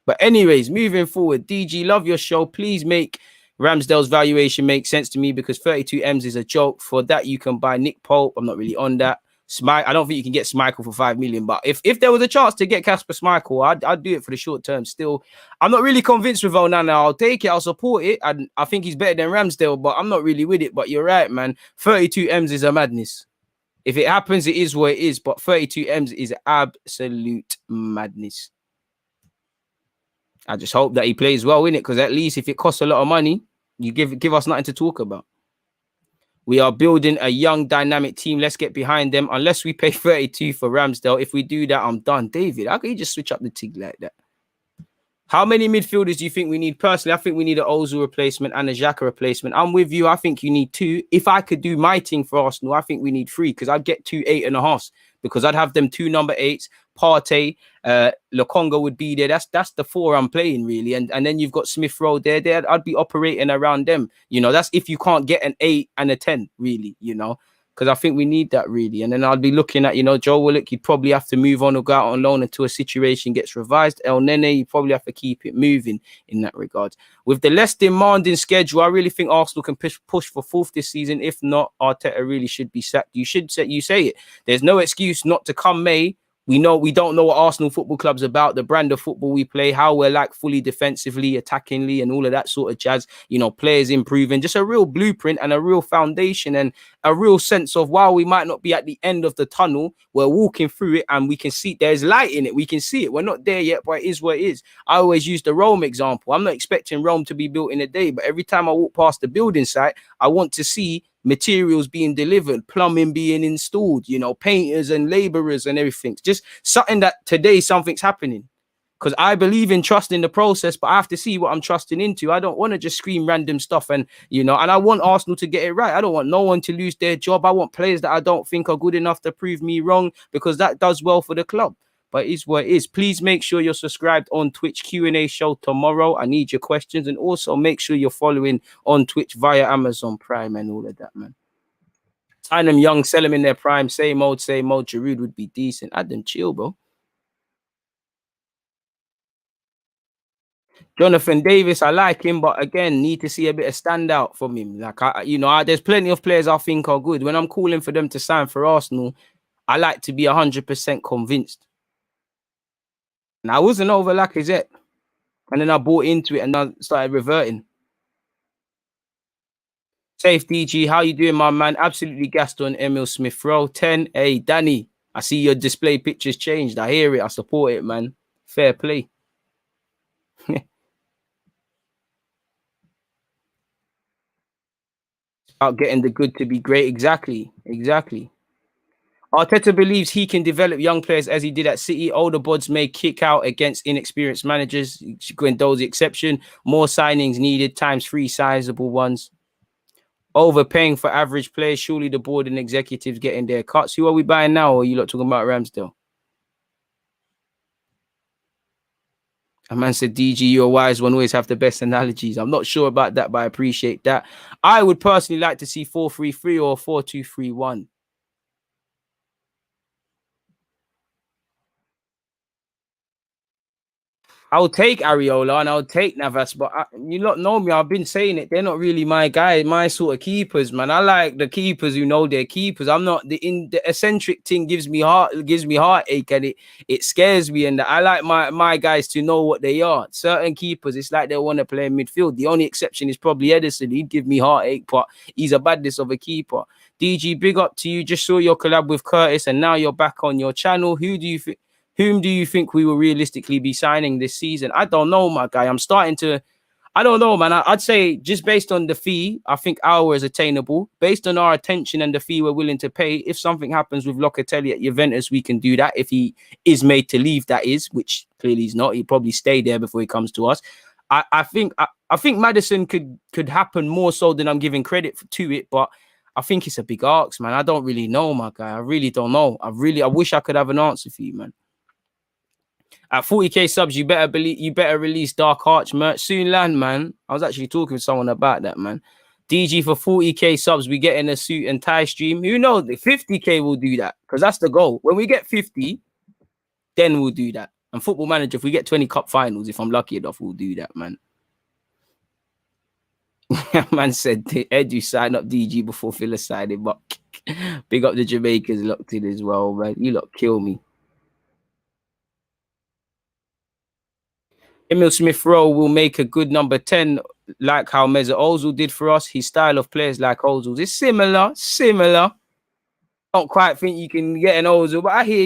But anyways, moving forward, DG, love your show. Please make Ramsdale's valuation make sense to me because 32 M's is a joke. For that, you can buy Nick Pope. I'm not really on that. I don't think you can get Schmeichel for 5 million. But if there was a chance to get Kasper Schmeichel, I'd do it for the short term. Still, I'm not really convinced with Onana. I'll take it. I'll support it. And I think he's better than Ramsdale, but I'm not really with it. But you're right, man. 32 M's is a madness. If it happens, it is what it is. But 32 M's is absolute madness. I just hope that he plays well in it, because at least if it costs a lot of money, you give us nothing to talk about. We are building a young, dynamic team. Let's get behind them. Unless we pay 32 for Ramsdale. If we do that, I'm done. David, how can you just switch up the tig like that? How many midfielders do you think we need? Personally, I think we need an Ozil replacement and a Xhaka replacement. I'm with you. I think you need 2. If I could do my thing for Arsenal, I think we need 3, because I'd get 2 8.5s, because I'd have them 2 number 8s. Partey, Lokonga would be there. That's the 4 I'm playing, really. And then you've got Smith Rowe there. I'd be operating around them. That's if you can't get an 8 and a 10, really, because I think we need that, really. And then I'll be looking at, Joe Willock, you'd probably have to move on or go out on loan until a situation gets revised. El Nene, you probably have to keep it moving in that regard. With the less demanding schedule, I really think Arsenal can push for 4th this season. If not, Arteta really should be sacked. You say it. There's no excuse not to come May. We don't know what Arsenal Football Club's about, the brand of football we play, how we're like fully defensively, attackingly, and all of that sort of jazz. Players improving, just a real blueprint and a real foundation and a real sense of, while we might not be at the end of the tunnel, we're walking through it and we can see there's light in it. We can see it. We're not there yet, but it is what it is. I always use the Rome example. I'm not expecting Rome to be built in a day, but every time I walk past the building site, I want to see materials being delivered, plumbing being installed, painters and laborers and everything. Just something that today something's happening, because I believe in trusting the process, but I have to see what I'm trusting into. I don't want to just scream random stuff and I want Arsenal to get it right. I don't want no one to lose their job. I want players that I don't think are good enough to prove me wrong, because that does well for the club. But it is what it is. Please make sure you're subscribed on Twitch Q&A show tomorrow. I need your questions. And also make sure you're following on Twitch via Amazon Prime and all of that, man. Sign them young, sell them in their prime. Same old. Giroud would be decent. Adam, chill, bro. Jonathan Davis, I like him, but again, need to see a bit of standout from him. Like, there's plenty of players I think are good. When I'm calling for them to sign for Arsenal, I like to be 100% convinced. And I wasn't over Lacazette. And then I bought into it and I started reverting. Safe DG, how you doing, my man? Absolutely gassed on Emile Smith Rowe. 10. Hey, Danny, I see your display pictures changed. I hear it. I support it, man. Fair play. About getting the good to be great. Exactly. Arteta believes he can develop young players as he did at City. Older bods may kick out against inexperienced managers. Guendouzi exception. More signings needed, times 3 sizable ones. Overpaying for average players. Surely the board and executives getting their cuts. Who are we buying now? Or are you lot talking about Ramsdale? A man said, DG, you're a wise one, always have the best analogies. I'm not sure about that, but I appreciate that. I would personally like to see 4-3-3 or 4-2-3-1. I'll take Areola and I'll take Navas, but you lot know me. I've been saying it. They're not really my guy, my sort of keepers, man. I like the keepers who know their keepers. I'm not the eccentric thing gives me heartache and it scares me. And I like my guys to know what they are. Certain keepers, it's like they want to play in midfield. The only exception is probably Edison. He'd give me heartache, but he's a badness of a keeper. DG, big up to you. Just saw your collab with Curtis, and now you're back on your channel. Whom do you think we will realistically be signing this season? I don't know, my guy. I don't know, man. I'd say just based on the fee, I think our is attainable. Based on our attention and the fee we're willing to pay, if something happens with Locatelli at Juventus, we can do that. If he is made to leave, that is, which clearly he's not. He'll probably stay there before he comes to us. I think Maddison could happen more so than I'm giving credit to it, but I think it's a big ask, man. I don't really know, my guy. I really don't know. I wish I could have an answer for you, man. At 40k subs, you better release Dark Arch merch soon, land, man. I was actually talking to someone about that, man. DG for 40k subs, we get in a suit and tie stream. Who knows? The 50k will do that because that's the goal. When we get 50, then we'll do that. And Football Manager, if we get 20 cup finals, if I'm lucky enough, we'll do that, man. Man said Edu sign up DG before Phyllis signed him, but big up the Jamaicans locked in as well, man. You lot kill me. Emile Smith Rowe will make a good number 10, like how Mesut Ozil did for us. His style of players like Ozil is similar. Don't quite think you can get an Ozil, but I hear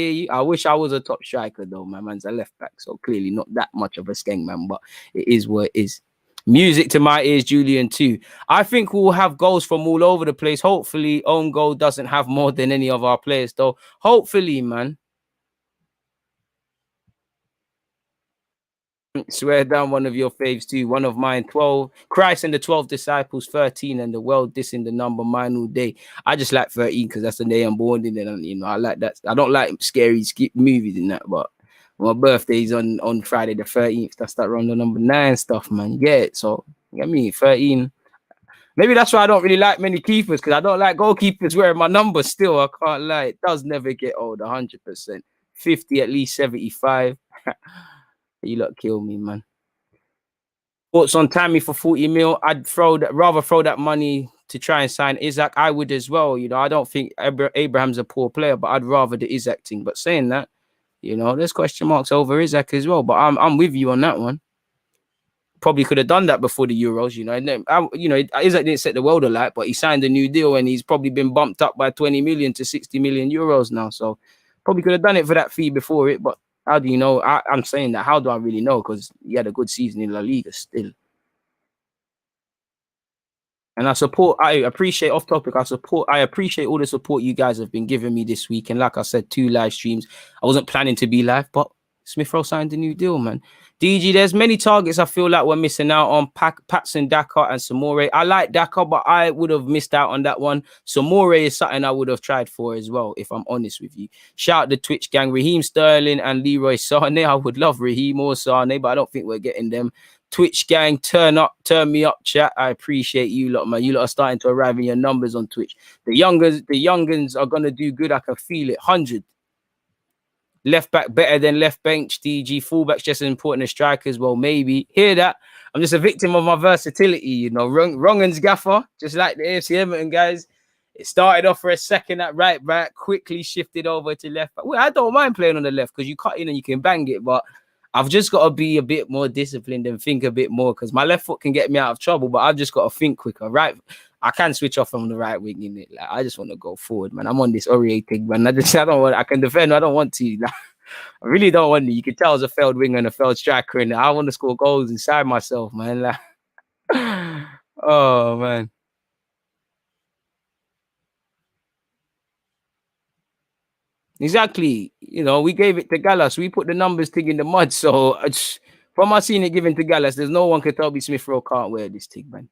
you. I wish I was a top striker though. My man's a left back, so clearly not that much of a skeng man, but it is what it is. Music to my ears, Julian too. I think we'll have goals from all over the place. Hopefully, own goal doesn't have more than any of our players though. Hopefully, man. Swear down one of your faves too. One of mine, 12. Christ and the 12 disciples, 13, and the world dissing the number mine all day. I just like 13 because that's the day I'm born in, and you know, I like that. I don't like scary skip movies and that, but my birthday's on Friday the 13th. That's that round the number 9 stuff, man. You get it? So you get me 13. Maybe that's why I don't really like many keepers, because I don't like goalkeepers wearing my number still. I can't lie. It does never get old, 100%. 50, at least 75. You lot kill me, man. Thoughts on Tammy for 40 mil? I'd rather throw that money to try and sign Isaac. I would as well. You know, I don't think Abraham's a poor player, but I'd rather the Isaac thing. But saying that, you know, there's question marks over Isaac as well. But I'm with you on that one. Probably could have done that before the Euros, you know. Isaac didn't set the world alight, but he signed a new deal and he's probably been bumped up by 20 million to 60 million euros now. So probably could have done it for that fee before it. But how do you know? I'm saying that. How do I really know? Because he had a good season in La Liga still. And I appreciate off topic. I appreciate all the support you guys have been giving me this week. And like I said, 2 live streams. I wasn't planning to be live, but Smith Rowe signed a new deal, man. DG, there's many targets I feel like we're missing out on. Patson, Dakar, and Samore. I like Dakar, but I would have missed out on that one. Samore is something I would have tried for as well, if I'm honest with you. Shout out the Twitch gang, Raheem Sterling and Leroy Sane. I would love Raheem or Sane, but I don't think we're getting them. Twitch gang, turn me up, chat. I appreciate you lot, man. You lot are starting to arrive in your numbers on Twitch. The youngins are gonna do good. I can feel it. 100. Left back better than left bench. DG fullback's just as important as strikers. Well, maybe. Hear that? I'm just a victim of my versatility, you know. Wrong'un's gaffer, just like the AFC Everton guys. It started off for a second at right back, quickly shifted over to left back. Well, I don't mind playing on the left because you cut in and you can bang it, but I've just got to be a bit more disciplined and think a bit more, because my left foot can get me out of trouble, but I've just got to think quicker. Right, I can switch off on the right wing in it. Like, I just want to go forward, man. I'm on this Aurier thing, man. I can defend. I don't want to. Like, I really don't want to. You can tell I was a failed winger and a failed striker, and I want to score goals inside myself, man. Like, oh man. Exactly. You know, we gave it to Gallas. We put the numbers thing in the mud. So from us seeing it given to Gallas, there's no one can tell me Smith Rowe can't wear this thing, man.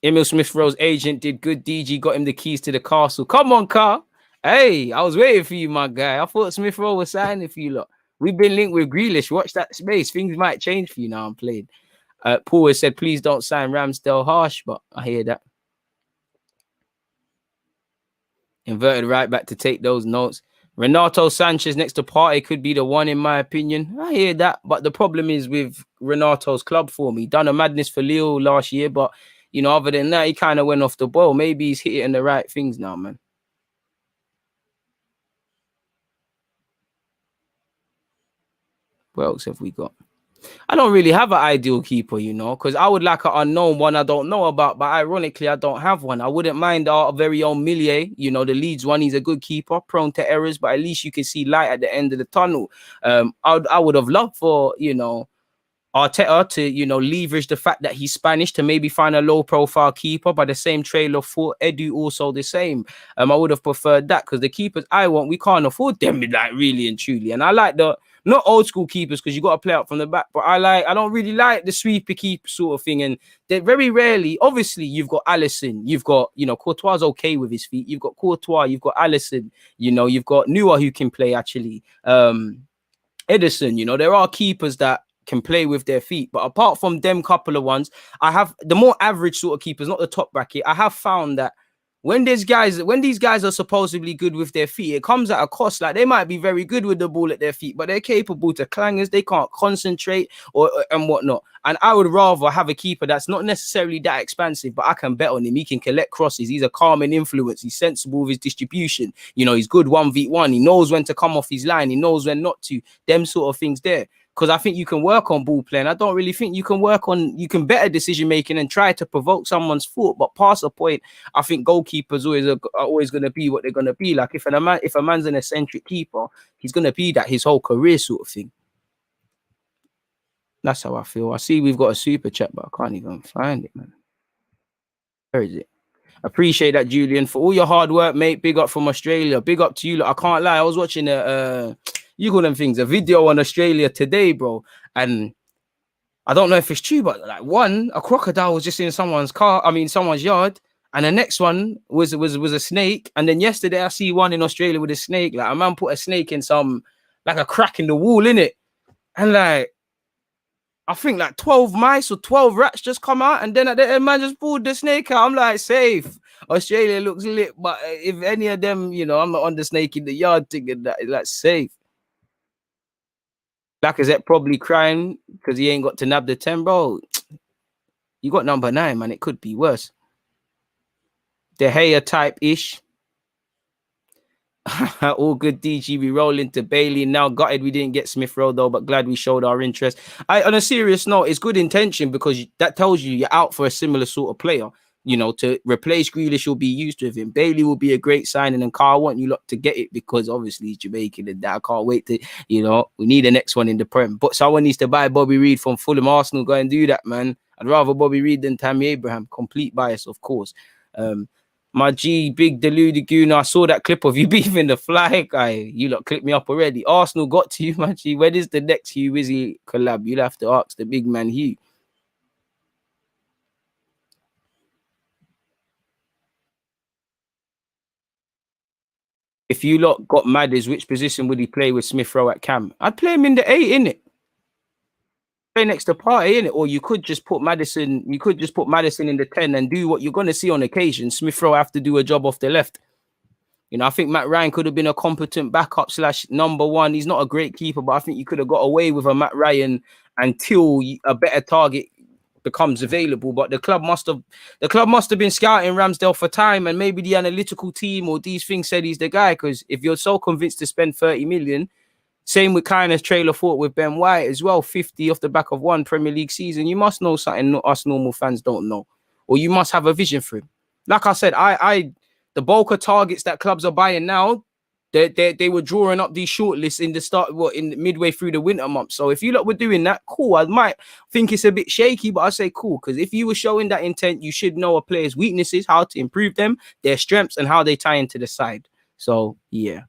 Emile Smith Rowe's agent did good. DG got him the keys to the castle. Come on, Carl. Hey, I was waiting for you, my guy. I thought Smith Rowe was signing for you lot. We've been linked with Grealish. Watch that space. Things might change for you now. I'm playing. Paul has said, please don't sign Ramsdale. Harsh, but I hear that. Inverted right back to take those notes. Renato Sanchez next to Partey could be the one, in my opinion. I hear that, but the problem is with Renato's club form. He done a madness for Lille last year, but you know, other than that, he kind of went off the ball. Maybe he's hitting the right things now, man. What else have we got? I don't really have an ideal keeper, you know, because I would like an unknown one I don't know about, but ironically, I don't have one. I wouldn't mind our very own Millier, you know, the Leeds one. He's a good keeper, prone to errors, but at least you can see light at the end of the tunnel. I would have loved for, you know, Arteta to, you know, leverage the fact that he's Spanish to maybe find a low-profile keeper by the same trail of thought. Edu also the same. I would have preferred that, because the keepers I want, we can't afford them, like, really and truly. And I like the not old school keepers, because you got to play out from the back, but I don't really like the sweeper keeper sort of thing. And they're very rarely, obviously, you've got Alisson, you've got, you know, Courtois okay with his feet, you've got Courtois, you've got Alisson, you know, you've got Neuer who can play actually. Edison, you know, there are keepers that can play with their feet. But apart from them couple of ones, I have the more average sort of keepers, not the top bracket. I have found that when these guys are supposedly good with their feet, it comes at a cost. Like, they might be very good with the ball at their feet, but they're capable to clangers. They can't concentrate and whatnot. And I would rather have a keeper that's not necessarily that expensive, but I can bet on him. He can collect crosses. He's a calming influence. He's sensible with his distribution. He's good 1v1. He knows when to come off his line. He knows when not to. Them sort of things there. Because I think you can work on ball playing. I don't really think you can better decision making and try to provoke someone's foot. But past a point, I think goalkeepers are always going to be what they're going to be. Like, if a man's an eccentric keeper, he's going to be that his whole career sort of thing. That's how I feel. I see we've got a super chat, but I can't even find it, man. Where is it? Appreciate that, Julian, for all your hard work, mate. Big up from Australia. Big up to you. Look, I can't lie. I was watching you call them things, a video on Australia today, bro. And I don't know if it's true, but like, a crocodile was just in someone's yard, and the next one was a snake. And then yesterday I see one in Australia with a snake. Like, a man put a snake in like a crack in the wall, in it. And like, I think like 12 mice or 12 rats just come out, and then at the end, man just pulled the snake out. I'm like, safe. Australia looks lit, but if any of them, I'm not on the snake in the yard thinking that, like, safe. Lacazette probably crying because he ain't got to nab the 10, bro. You got number 9, man. It could be worse. De Gea type-ish. All good, DG. We roll into Bailey. Now gutted we didn't get Smith Rowe, though, but glad we showed our interest. On a serious note, it's good intention, because that tells you you're out for a similar sort of player. To replace Grealish, you'll be used with him. Bailey will be a great signing, and Carl, I want you lot to get it, because obviously he's Jamaican, and I can't wait to, we need the next one in the Prem. But someone needs to buy Bobby Reid from Fulham. Arsenal, go and do that, man. I'd rather Bobby Reid than Tammy Abraham. Complete bias, of course. My G, big deluded Gooner. I saw that clip of you beefing the Fly guy. You lot clipped me up already. Arsenal got to you, my G. When is the next Hugh Wizzy collab? You'll have to ask the big man Hugh. If you lot got Madders, which position would he play with Smith Rowe at Cam? I'd play him in the 8, innit? Play next to Partey, innit? Or you could just put Maddison. You could just put Maddison in the 10 and do what you're gonna see on occasion. Smith Rowe have to do a job off the left. I think Matt Ryan could have been a competent backup / number 1. He's not a great keeper, but I think you could have got away with a Matt Ryan until a better target becomes available. But the club must have been scouting Ramsdale for time, and maybe the analytical team or these things said he's the guy. Because if you're so convinced to spend 30 million, same with kind of trailer thought with Ben White as well, 50 off the back of one Premier League season, you must know something us normal fans don't know, or you must have a vision for him. Like I said, the bulk of targets that clubs are buying now, they were drawing up these shortlists in the start, midway through the winter months. So if you lot were doing that, cool. I might think it's a bit shaky, but I say cool, because if you were showing that intent, you should know a player's weaknesses, how to improve them, their strengths, and how they tie into the side. So yeah.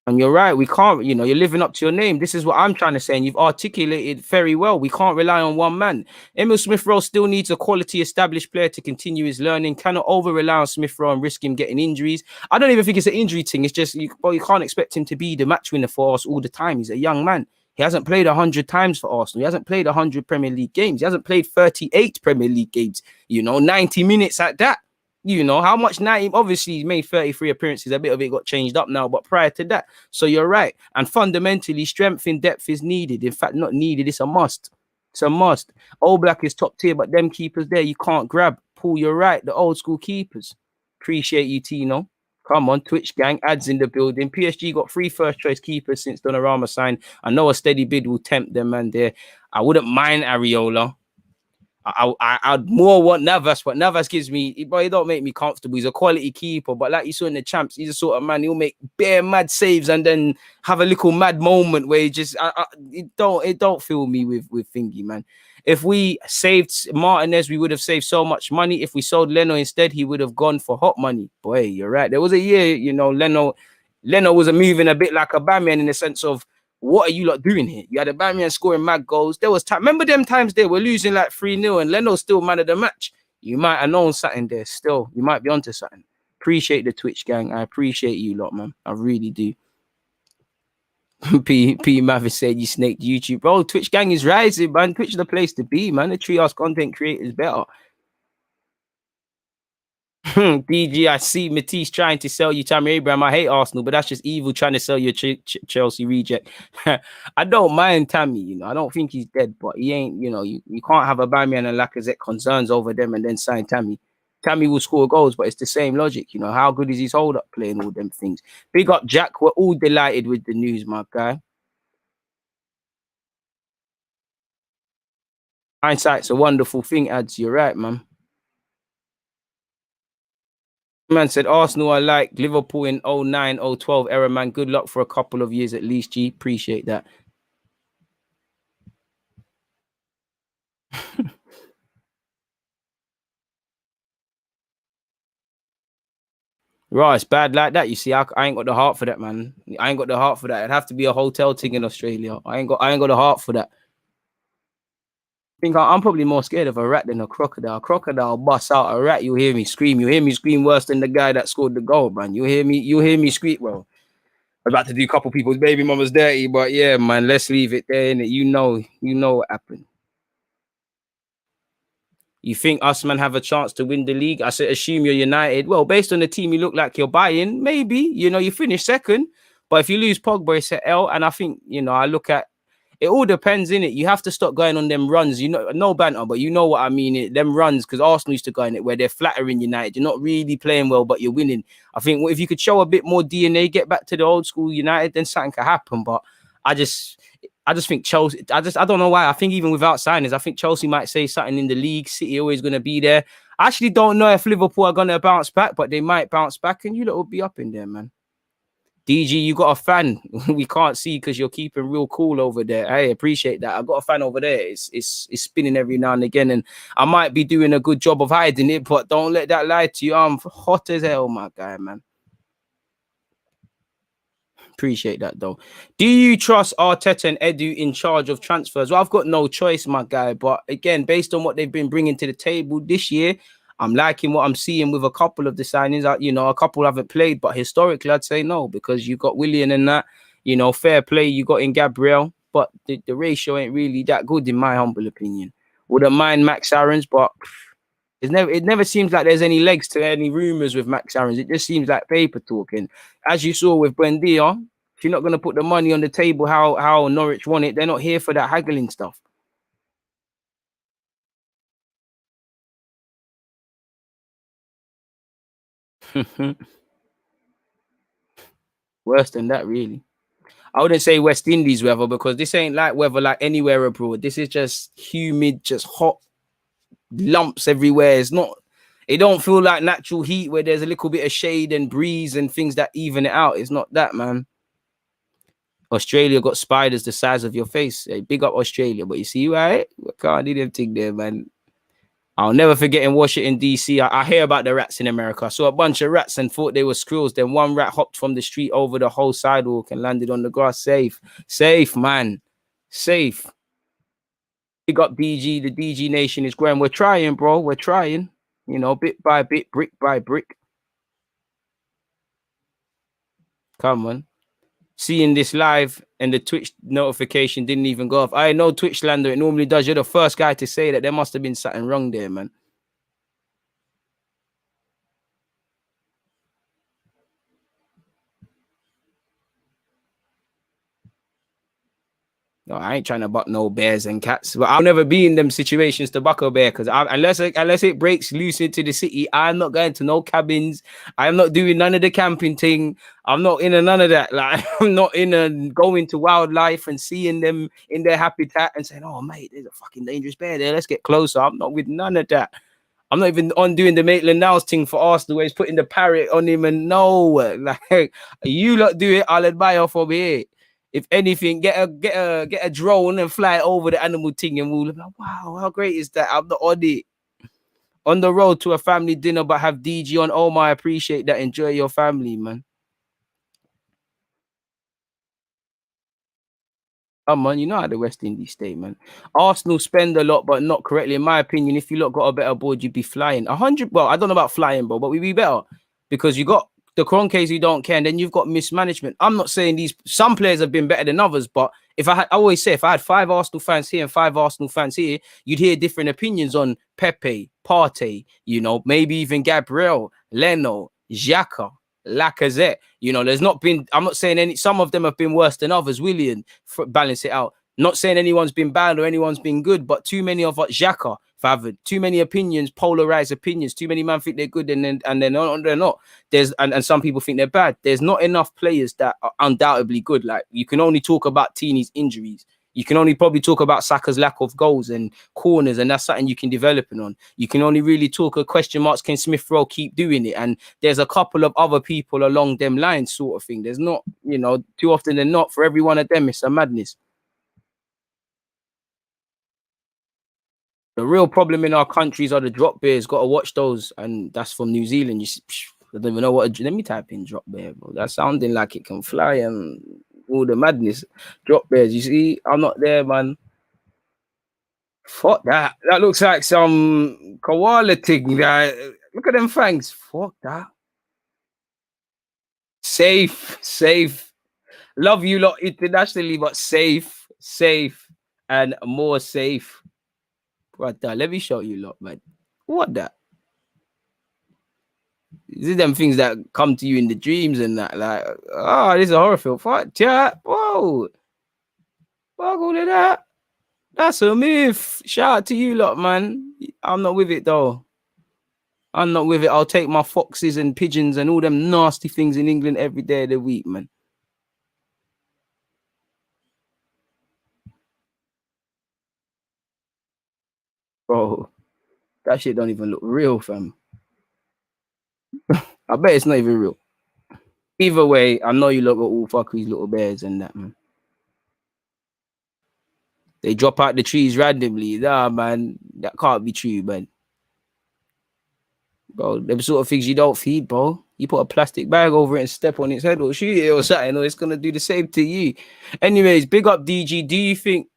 And you're right, we can't, you're living up to your name. This is what I'm trying to say, and you've articulated very well. We can't rely on one man. Emile Smith Rowe still needs a quality established player to continue his learning. Cannot over-rely on Smith Rowe and risk him getting injuries. I don't even think it's an injury thing. It's just, you can't expect him to be the match winner for us all the time. He's a young man. He hasn't played 100 times for Arsenal. He hasn't played 100 Premier League games. He hasn't played 38 Premier League games. 90 minutes at that. How much 90? Obviously, he's made 33 appearances. A bit of it got changed up now, but prior to that. So you're right. And fundamentally, strength in depth is needed. In fact, not needed. It's a must. It's a must. All Black is top tier, but them keepers there, you can't grab. Paul, you're right. The old school keepers. Appreciate you, Tino. Come on, Twitch gang. Ads in the building. PSG got 3 first choice keepers since Donnarumma signed. I know a steady bid will tempt them, man. There, I wouldn't mind Areola. I'd more want Navas, but Navas gives me, but he don't make me comfortable. He's a quality keeper, but like you saw in the champs, he's a sort of man, he'll make bare mad saves and then have a little mad moment where he just, it don't fill me with thingy, man. If we saved Martinez, we would have saved so much money. If we sold Leno instead, he would have gone for hot money. Boy, you're right. There was a year, Leno was moving a bit like a Batman in the sense of, what are you lot doing here? You had a Aubameyang scoring mad goals. There was time. Remember them times they were losing like 3-0 and Leno's still man of the match. You might have known something there still. You might be onto something. Appreciate the Twitch gang. I appreciate you lot, man. I really do. P Mavis said you snaked YouTube. Bro, Twitch gang is rising, man. Twitch is the place to be, man. The trios content creators better. DG, I see Matisse trying to sell you Tammy Abraham. I hate Arsenal, but that's just evil trying to sell you Chelsea reject. I don't mind Tammy, you know. I don't think he's dead, but he ain't, you know, you can't have a Aubameyang and Lacazette concerns over them and then sign Tammy. Tammy will score goals, but it's the same logic, you know. How good is his hold up playing all them things? Big up, Jack. We're all delighted with the news, my guy. Hindsight's a wonderful thing, Ads. You're right, man. Man said Arsenal are like Liverpool in 09, 012 era, man. Good luck for a couple of years at least, G. Appreciate that. Right, it's bad like that. You see, I ain't got the heart for that, man. I ain't got the heart for that. It'd have to be a hotel thing in Australia. I ain't got the heart for that. I think I'm probably more scared of a rat than a crocodile. Crocodile bust out a rat, you hear me scream. You hear me scream worse than the guy that scored the goal, man. You hear me scream. Well, I'm about to do a couple people's baby mamas dirty, but yeah, man, let's leave it there. Innit? You know what happened. You think us man have a chance to win the league? I said, assume you're United. Well, based on the team you look like you're buying, maybe, you know, you finish second. But if you lose Pogba, it's an L. And I think, you know, I look at it all depends in it. You have to stop going on them runs. You know, no banter, but you know what I mean. Them runs, because Arsenal used to go in it where they're flattering United. You're not really playing well, but you're winning. I think if you could show a bit more DNA, get back to the old school United, then something could happen. But I just think Chelsea. I don't know why. I think even without signings, I think Chelsea might say something in the league. City always going to be there. I actually don't know if Liverpool are going to bounce back, but they might bounce back, and you lot will be up in there, man. DG, you got a fan we can't see because you're keeping real cool over there. I appreciate that. I got a fan over there. It's spinning every now and again, and I might be doing a good job of hiding it, but don't let that lie to you. I'm hot as hell, my guy, man. Appreciate that though. Do you trust Arteta and Edu in charge of transfers? Well, I've got no choice, my guy. But again, based on what they've been bringing to the table this year, I'm liking what I'm seeing with a couple of the signings. You know, a couple haven't played, but historically, I'd say no, because you got Willian and that. You know, fair play you got in Gabriel, but the ratio ain't really that good in my humble opinion. Wouldn't mind Max Aarons, but it never seems like there's any legs to any rumors with Max Aarons. It just seems like paper talking. As you saw with Buendia, if you're not going to put the money on the table, how Norwich want it, they're not here for that haggling stuff. Worse than that, really. I wouldn't say West Indies weather, because this ain't like weather like anywhere abroad. This is just humid, just hot lumps everywhere. It don't feel like natural heat where there's a little bit of shade and breeze and things that even it out. It's not that, man. Australia got spiders the size of your face. Hey, big up Australia, but you see, right? I can't do them thing there, man. I'll never forget in Washington, D.C., I hear about the rats in America. I saw a bunch of rats and thought they were squirrels. Then one rat hopped from the street over the whole sidewalk and landed on the grass. Safe, man. Safe. Big up DG. The DG nation is growing. We're trying, bro. We're trying. You know, bit by bit, brick by brick. Come on. Seeing this live and the Twitch notification didn't even go off. I know Twitch Lander, it normally does. You're the first guy to say that. There must have been something wrong there, man. No, I ain't trying to buck no bears and cats, but I'll never be in them situations to buck a bear, because unless it breaks loose into the city, I'm not going to no cabins. I'm not doing none of the camping thing. I'm not in none of that. Like, I'm not in going to wildlife and seeing them in their habitat and saying, "Oh, mate, there's a fucking dangerous bear there. Let's get closer." I'm not with none of that. I'm not even on doing the Maitland Niles thing for Arsenal, where he's putting the parrot on him, and no, like, you lot do it, I'll admire from here. If anything, get a drone and fly over the animal thing, and we'll be like, wow, how great is that? I'm not on it. On the road to a family dinner, but have DG on. Oh my, I appreciate that. Enjoy your family, man. Come on, you know how the West Indies stay, man. Arsenal spend a lot, but not correctly. In my opinion, if you lot got a better board, you'd be flying. 100. Well, I don't know about flying, bro, but we'd be better, because you got the Kroenkes who don't care, and then you've got mismanagement. I'm not saying some players have been better than others, but I always say, if I had 5 Arsenal fans here and 5 Arsenal fans here, you'd hear different opinions on Pepe, Partey, maybe even Gabriel, Leno, Xhaka, Lacazette. There's not been, I'm not saying some of them have been worse than others, Willian, balance it out. Not saying anyone's been bad or anyone's been good, but too many of us, Xhaka, Favard, too many opinions, polarized opinions. Too many men think they're good and they're not. And some people think they're bad. There's not enough players that are undoubtedly good. Like, you can only talk about Tini's injuries. You can only probably talk about Saka's lack of goals and corners, and that's something you can develop on. You can only really talk a question marks. Can Smith Rowe keep doing it? And there's a couple of other people along them lines, sort of thing. There's not, too often than not, for every one of them, it's a madness. The real problem in our countries are the drop bears. Got to watch those, and that's from New Zealand. I don't even know what. Let me type in drop bear, bro. That's sounding like it can fly and all the madness. Drop bears. You see, I'm not there, man. Fuck that. That looks like some koala thing. Look at them fangs. Fuck that. Safe. Love you lot internationally, but safe, and more safe. Brother, let me show you lot, man. What that? Is it them things that come to you in the dreams and that? Like, this is a horror film. Fuck, chat. Whoa. Fuck all of that. That's a myth. Shout out to you lot, man. I'm not with it, though. I'm not with it. I'll take my foxes and pigeons and all them nasty things in England every day of the week, man. Bro, that shit don't even look real, fam. I bet it's not even real. Either way, I know you look at all fuckeries, little bears and that, man. They drop out the trees randomly. Nah, man, that can't be true, man. Bro, them sort of things you don't feed, bro. You put a plastic bag over it and step on its head or shoot it or something, or it's gonna do the same to you. Anyways, big up DG. Do you think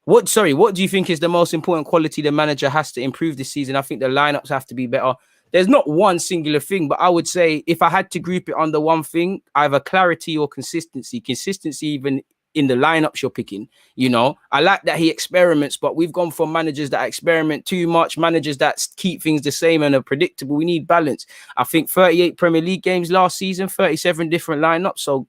what do you think is the most important quality the manager has to improve this season? I think the lineups have to be better. There's not one singular thing, but I would say if I had to group it under one thing, either clarity or consistency. Consistency even in the lineups you're picking. I like that he experiments, but we've gone from managers that experiment too much, managers that keep things the same and are predictable. We need balance. I think 38 Premier League games last season, 37 different lineups. So,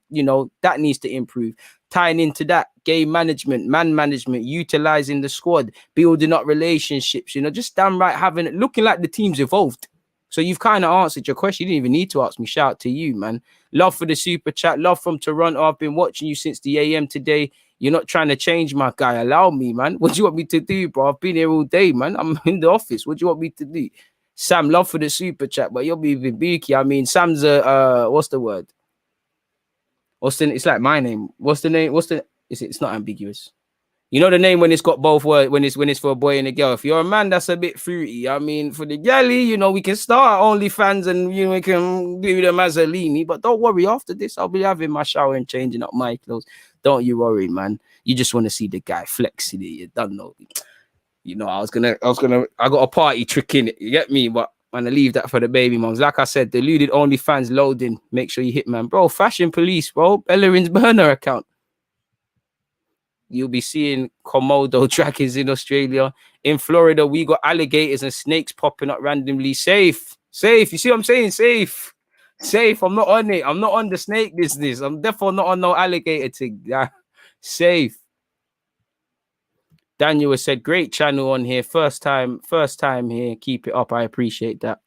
that needs to improve. Tying into that, game management, man management, utilizing the squad, building up relationships, just damn right looking like the team's evolved. So you've kind of answered your question. You didn't even need to ask me. Shout out to you, man. Love for the super chat. Love from Toronto. I've been watching you since the AM today. You're not trying to change my guy. Allow me, man. What do you want me to do, bro? I've been here all day, man. I'm in the office. What do you want me to do? Sam, love for the super chat, but you'll be Vibuki. I mean, Sam's what's the word? It's like my name. What's the name? It's not ambiguous. You know the name when it's got both words, when it's for a boy and a girl. If you're a man, that's a bit fruity. I mean, for the galley, we can start OnlyFans and we can do the Mazzolini. But don't worry, after this, I'll be having my shower and changing up my clothes. Don't you worry, man. You just want to see the guy flexing it. You don't know. I got a party trick in it. You get me? But I'm gonna leave that for the baby moms. Like I said, Deluded OnlyFans loading. Make sure you hit, man. Bro, fashion police, bro. Bellerin's burner account. You'll be seeing Komodo dragons in Australia. In Florida, we got alligators and snakes popping up randomly. Safe. You see what I'm saying? Safe. I'm not on it. I'm not on the snake business. I'm definitely not on no alligator thing. Safe. Daniel has said, great channel on here. First time here. Keep it up. I appreciate that.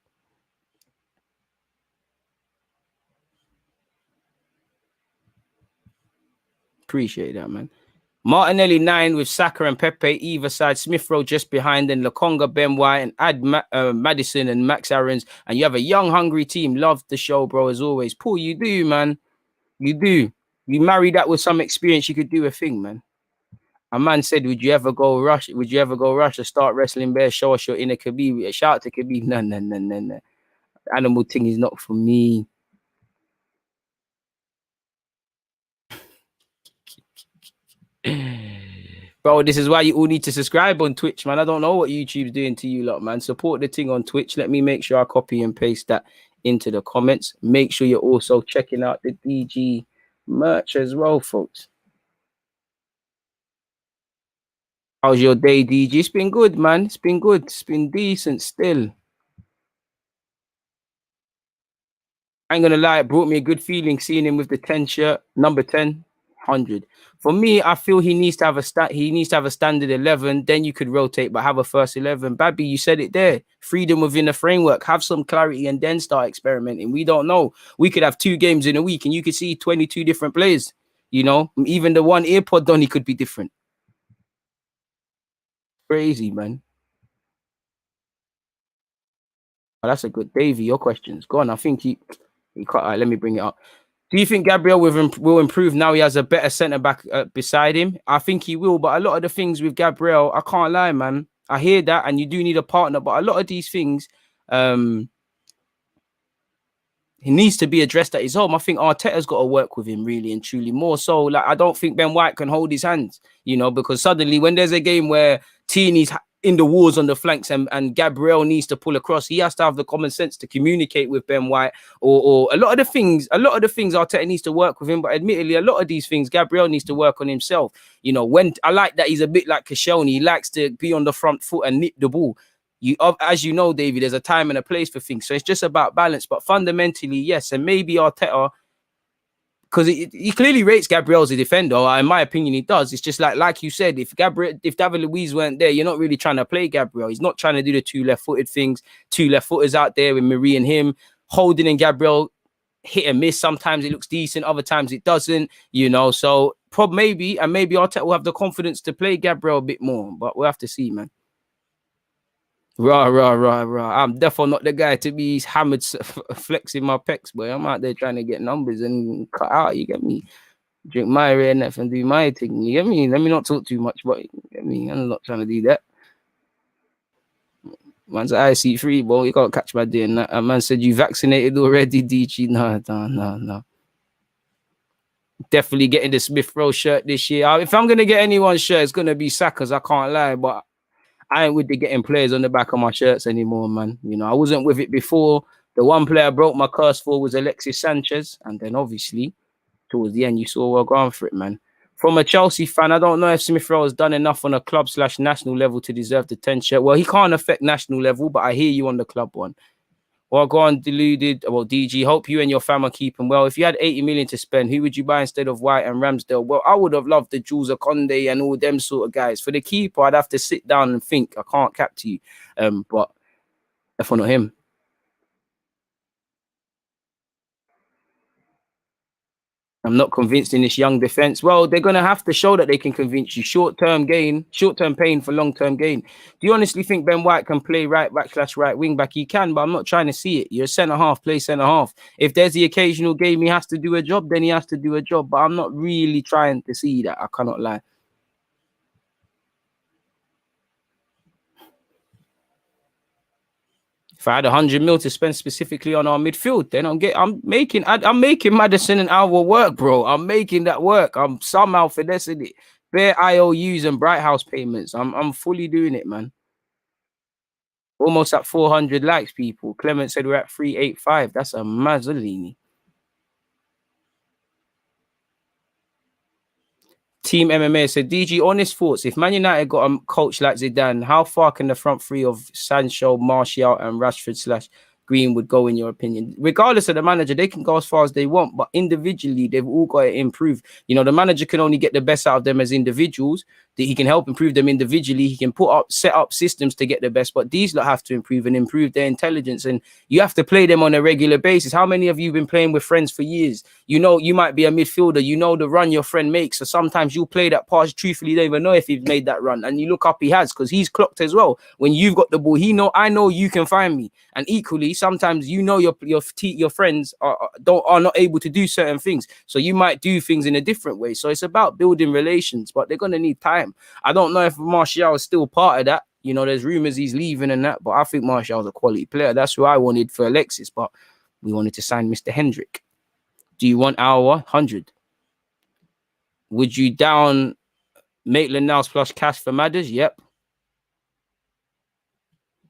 Appreciate that, man. Martinelli 9 with Saka and Pepe either side. Smith Rowe just behind, and Lokonga, Ben White, and add Madison and Max Aarons. And you have a young, hungry team. Love the show, bro, as always. Paul, you do, man. You do. You marry that with some experience, you could do a thing, man. A man said, would you ever go Russia? Start wrestling bear? Show us your inner Khabib. Shout out to Khabib. No. Animal thing is not for me. Bro, this is why you all need to subscribe on Twitch, man. I don't know what YouTube's doing to you lot, man. Support the thing on Twitch. Let me make sure I copy and paste that into the comments. Make sure you're also checking out the DG merch as well, folks. How's your day, DG? It's been good, man. It's been good. It's been decent still. I ain't gonna lie, it brought me a good feeling seeing him with the 10 shirt, number 10, 100. For me, I feel he needs to have a standard 11, then you could rotate, but have a first 11. Babby, you said it there. Freedom within the framework, have some clarity and then start experimenting. We don't know. We could have 2 games in a week and you could see 22 different players. You know, even the one earpod Donny could be different. Crazy, man. Oh, that's a good Davey. Your questions. Go on. I think he cut. Let me bring it up. Do you think Gabriel will improve now he has a better centre back beside him? I think he will, but a lot of the things with Gabriel, I can't lie, man. I hear that, and you do need a partner, but a lot of these things, he needs to be addressed at his home. I think Arteta's got to work with him really and truly more. So, like, I don't think Ben White can hold his hands, you know, because suddenly when there's a game where Tini's in the walls on the flanks and Gabriel needs to pull across, he has to have the common sense to communicate with Ben White or a lot of the things Arteta needs to work with him. But admittedly, a lot of these things Gabriel needs to work on himself. You know, when I like that he's a bit like Koscielny, he likes to be on the front foot and nip the ball. As you know, David, there's a time and a place for things. So it's just about balance. But fundamentally, yes, and maybe Arteta, because he clearly rates Gabriel as a defender. In my opinion, he does. It's just like you said, if David Luiz weren't there, you're not really trying to play Gabriel. He's not trying to do the 2 left-footed things, 2 left-footers out there with Marie and him. Holding and Gabriel hit and miss. Sometimes it looks decent, other times it doesn't, you know. So maybe Arteta will have the confidence to play Gabriel a bit more, but we'll have to see, man. Rah. I'm definitely not the guy to be hammered flexing my pecs, boy. I'm out there trying to get numbers and cut out, you get me? Drink my red nef and do my thing, you get me? Let me not talk too much, but you get me? I'm not trying to do that. Man's IC3, boy. You can't catch my doing that. A man said you vaccinated already, DG. No. Definitely getting the Smith Rowe shirt this year. If I'm gonna get anyone's shirt, it's gonna be Saka's. I can't lie, but I ain't with the getting players on the back of my shirts anymore, man. You know, I wasn't with it before. The one player I broke my curse for was Alexis Sanchez. And then obviously, towards the end, you saw well going for it, man. From a Chelsea fan, I don't know if Smith Rowe has done enough on a club/national level to deserve the 10 shirt. Well, he can't affect national level, but I hear you on the club one. Well, go on, Deluded. Well, DG, hope you and your fam are keeping well. If you had 80 million to spend, who would you buy instead of White and Ramsdale? Well, I would have loved the Jules Conde and all them sort of guys. For the keeper, I'd have to sit down and think. I can't cap to you. But definitely not him. I'm not convinced in this young defense. Well, they're going to have to show that they can convince you. Short-term pain for long-term gain. Do you honestly think Ben White can play right back/right wing back? He can, but I'm not trying to see it. You're a centre-half, play centre-half. If there's the occasional game he has to do a job, then he has to do a job. But I'm not really trying to see that. I cannot lie. If I had 100 mil to spend specifically on our midfield, then I'm making Maddison and Alva work, bro. I'm making that work. I'm somehow finessing it. Bare IOUs and Bright House payments. I'm fully doing it, man. Almost at 400 likes, people. Clement said we're at 385. That's a Mazzolini. Team MMA said, DG, honest thoughts. If Man United got a coach like Zidane, how far can the front three of Sancho, Martial, and Rashford / Greenwood go, in your opinion? Regardless of the manager, they can go as far as they want, but individually, they've all got to improve. You know, the manager can only get the best out of them as individuals. That he can help improve them individually. He can set up systems to get the best, but these lot have to improve their intelligence, and you have to play them on a regular basis. How many of you have been playing with friends for years? You know, you might be a midfielder. You know the run your friend makes, so sometimes you'll play that pass. Truthfully, you don't even know if he's made that run, and you look up, he has, because he's clocked as well. When you've got the ball, I know you can find me, and equally, sometimes you know your friends are not able to do certain things, so you might do things in a different way. So it's about building relations, but they're gonna need time. I don't know if Martial is still part of that. You know, there's rumors he's leaving and that, but I think Martial's a quality player. That's who I wanted for Alexis, but we wanted to sign Mr. Hendrick. Do you want our 100? Would you down Maitland-Niles plus cash for Madders? Yep.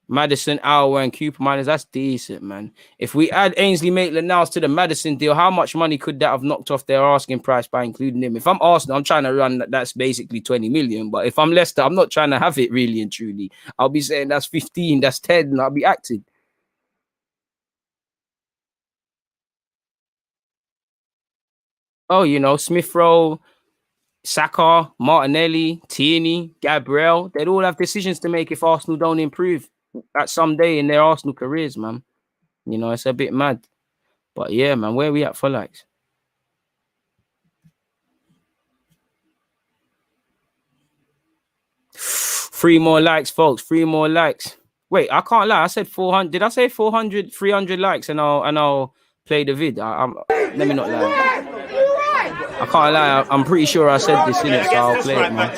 Madison, Alwa, and Cooper miners, that's decent, man. If we add Ainsley Maitland-Niles to the Madison deal, how much money could that have knocked off their asking price by including him? If I'm Arsenal, I'm trying to run that's basically 20 million. But if I'm Leicester, I'm not trying to have it really and truly. I'll be saying that's 15, that's 10, and I'll be acting. Oh, you know, Smith Rowe, Saka, Martinelli, Tierney, Gabriel, they'd all have decisions to make if Arsenal don't improve at some day in their Arsenal careers, man. You know, it's a bit mad. But yeah, man, where are we at for likes? Three more likes, folks. Three more likes. Wait, I can't lie. I said 400. Did I say 400, 300 likes and I'll play the vid? Let me not lie. I can't lie. I'm pretty sure I said this in it, so I'll play it, man.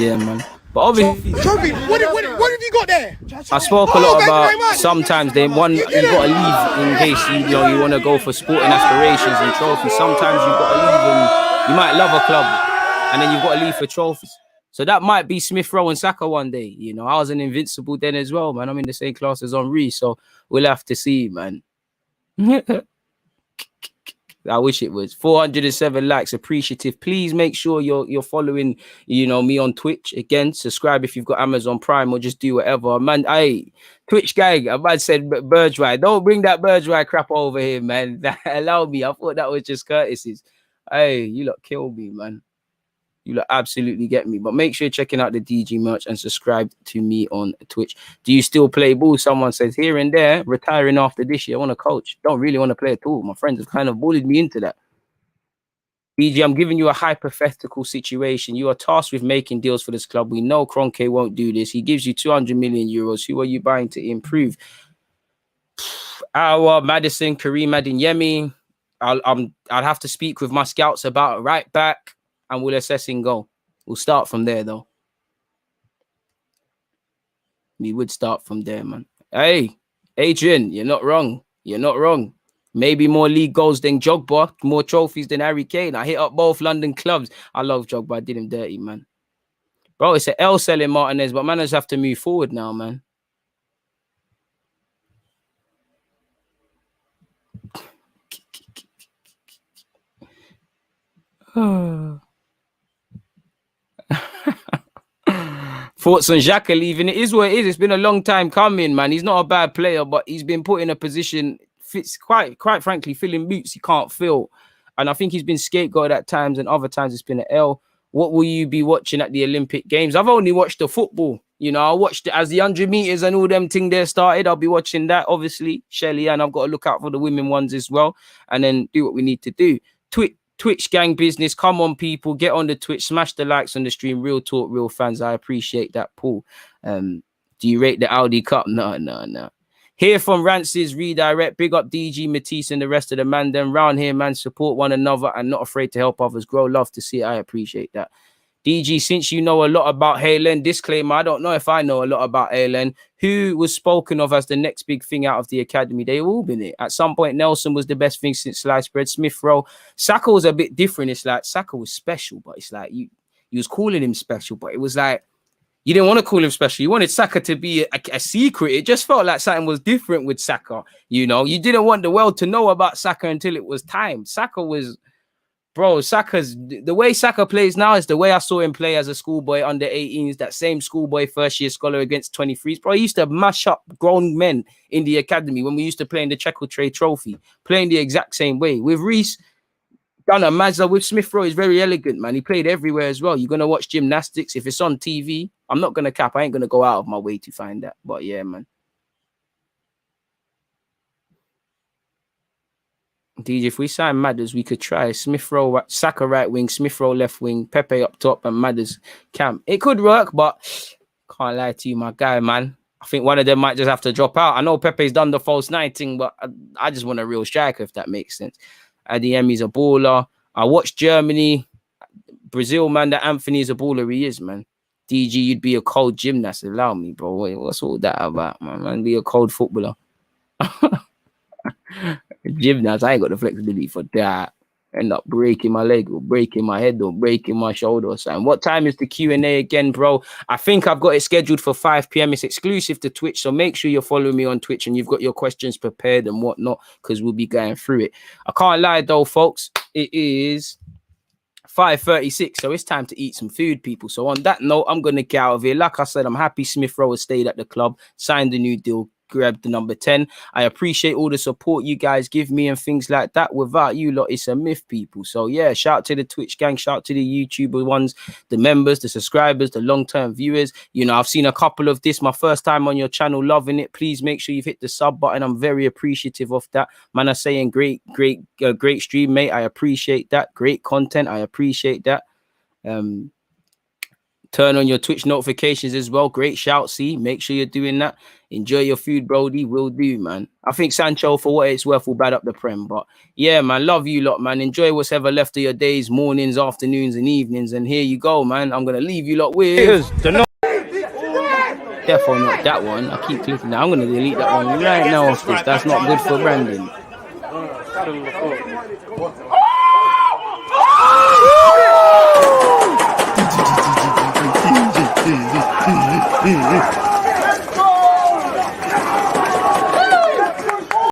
Yeah, man. But obviously, Trophy, what have you got there? I spoke a lot about sometimes you got to leave in case you want to go for sporting aspirations and trophies. Sometimes you've got to leave and you might love a club and then you've got to leave for trophies. So that might be Smith Rowe and Saka one day. You know, I was an invincible then as well, man. I'm in the same class as Henry, so we'll have to see, man. I wish it was 407 likes. Appreciative. Please make sure you're following, me on Twitch. Again, subscribe if you've got Amazon Prime or just do whatever. Man, Twitch gang, I might said Burgery. Don't bring that Burgery crap over here, man. Allow me. I thought that was just courtesies. Hey, you lot kill me, man. You lot absolutely get me. But make sure you're checking out the DG merch and subscribe to me on Twitch. Do you still play ball? Someone says here and there, retiring after this year. I want to coach. Don't really want to play at all. My friends have kind of bullied me into that. DG, I'm giving you a hypothetical situation. You are tasked with making deals for this club. We know Kroenke won't do this. He gives you 200 million euros. Who are you buying to improve? Our Madison, Kareem Adeyemi. I'd have to speak with my scouts about right back. And we'll assess and go. We'll start from there, though. We would start from there, man. Hey, Adrian, you're not wrong. You're not wrong. Maybe more league goals than Jogba, more trophies than Harry Kane. I hit up both London clubs. I love Jogba. I did him dirty, man. Bro, it's an L selling Martinez, but managers have to move forward now, man. Thoughts on Xhaka leaving? It is what it is. It's been a long time coming, man. He's not a bad player, but he's been put in a position, fits quite frankly, filling boots he can't fill. And I think he's been scapegoated at times, and other times it's been an L. What will you be watching at the Olympic Games? I've only watched the football. I watched it as the 100 meters and all them thing there started. I'll be watching that, obviously, Shelly, and I've got to look out for the women ones as well, and then do what we need to do. Twitch gang business. Come on, people. Get on the Twitch. Smash the likes on the stream. Real talk, real fans. I appreciate that, Paul. Do you rate the Audi Cup? No. Hear from Rances Redirect. Big up DG, Matisse, and the rest of the man. Then round here, man. Support one another and not afraid to help others grow. Love to see it. I appreciate that. DG, since you know a lot about Halen, disclaimer, I don't know if I know a lot about Halen, who was spoken of as the next big thing out of the academy. They've all been it. At some point, Nelson was the best thing since sliced bread. Smith Rowe. Saka was a bit different. It's like Saka was special, but it's like you was calling him special, but it was like you didn't want to call him special. You wanted Saka to be a secret. It just felt like something was different with Saka. You didn't want the world to know about Saka until it was time. Saka was... Bro, the way Saka plays now is the way I saw him play as a schoolboy under 18s, that same schoolboy first year scholar against 23s. Bro, he used to mash up grown men in the academy when we used to play in the Checkle Trophy, playing the exact same way. With Reece, done a Mazda. With Smith Rowe, he's very elegant, man. He played everywhere as well. You're going to watch gymnastics. If it's on TV, I'm not going to cap. I ain't going to go out of my way to find that. But yeah, man. DJ, if we sign Madders, we could try Smith Rowe, Saka right wing, Smith Rowe left wing, Pepe up top, and Madders camp. It could work, but can't lie to you, my guy, man. I think one of them might just have to drop out. I know Pepe's done the false 19, but I just want a real striker, if that makes sense. Adeyemi's a baller. I watched Germany, Brazil, man. That Anthony's a baller. He is, man. DG, you'd be a cold gymnast. Allow me, bro. Wait, what's all that about, man? Be a cold footballer. Gymnast, I ain't got the flexibility for that. end up breaking my leg or breaking my head or breaking my shoulder or something. What time is the Q&A again, bro? I think I've got it scheduled for 5 p.m. It's exclusive to Twitch, so make sure you're following me on Twitch and you've got your questions prepared and whatnot, because we'll be going through it. I can't lie though, folks. It is 5:36, so it's time to eat some food, people. So on that note, I'm gonna get out of here. Like I said, I'm happy Smith Rowe has stayed at the club, signed a new deal, grabbed the number 10. I appreciate all the support you guys give me and things like that. Without you lot, it's a myth, people. So yeah, shout out to the Twitch gang, shout out to the YouTuber ones, the members, the subscribers, the long-term viewers. You know, I've seen a couple of this, my first time on your channel, loving it. Please make sure you've hit the sub button. I'm very appreciative of that. Man, I'm saying great stream, mate. I appreciate that. Great content. I appreciate that. Turn on your Twitch notifications as well. Great shout, see. Make sure you're doing that. Enjoy your food, Brody. Will do, man. I think Sancho, for what it's worth, will bad up the Prem. But yeah, man, love you lot, man. Enjoy what's ever left of your days, mornings, afternoons, and evenings. And here you go, man. I'm going to leave you lot with... Definitely not that one. I keep clicking that. I'm going to delete that one right now off this. That's not good for branding.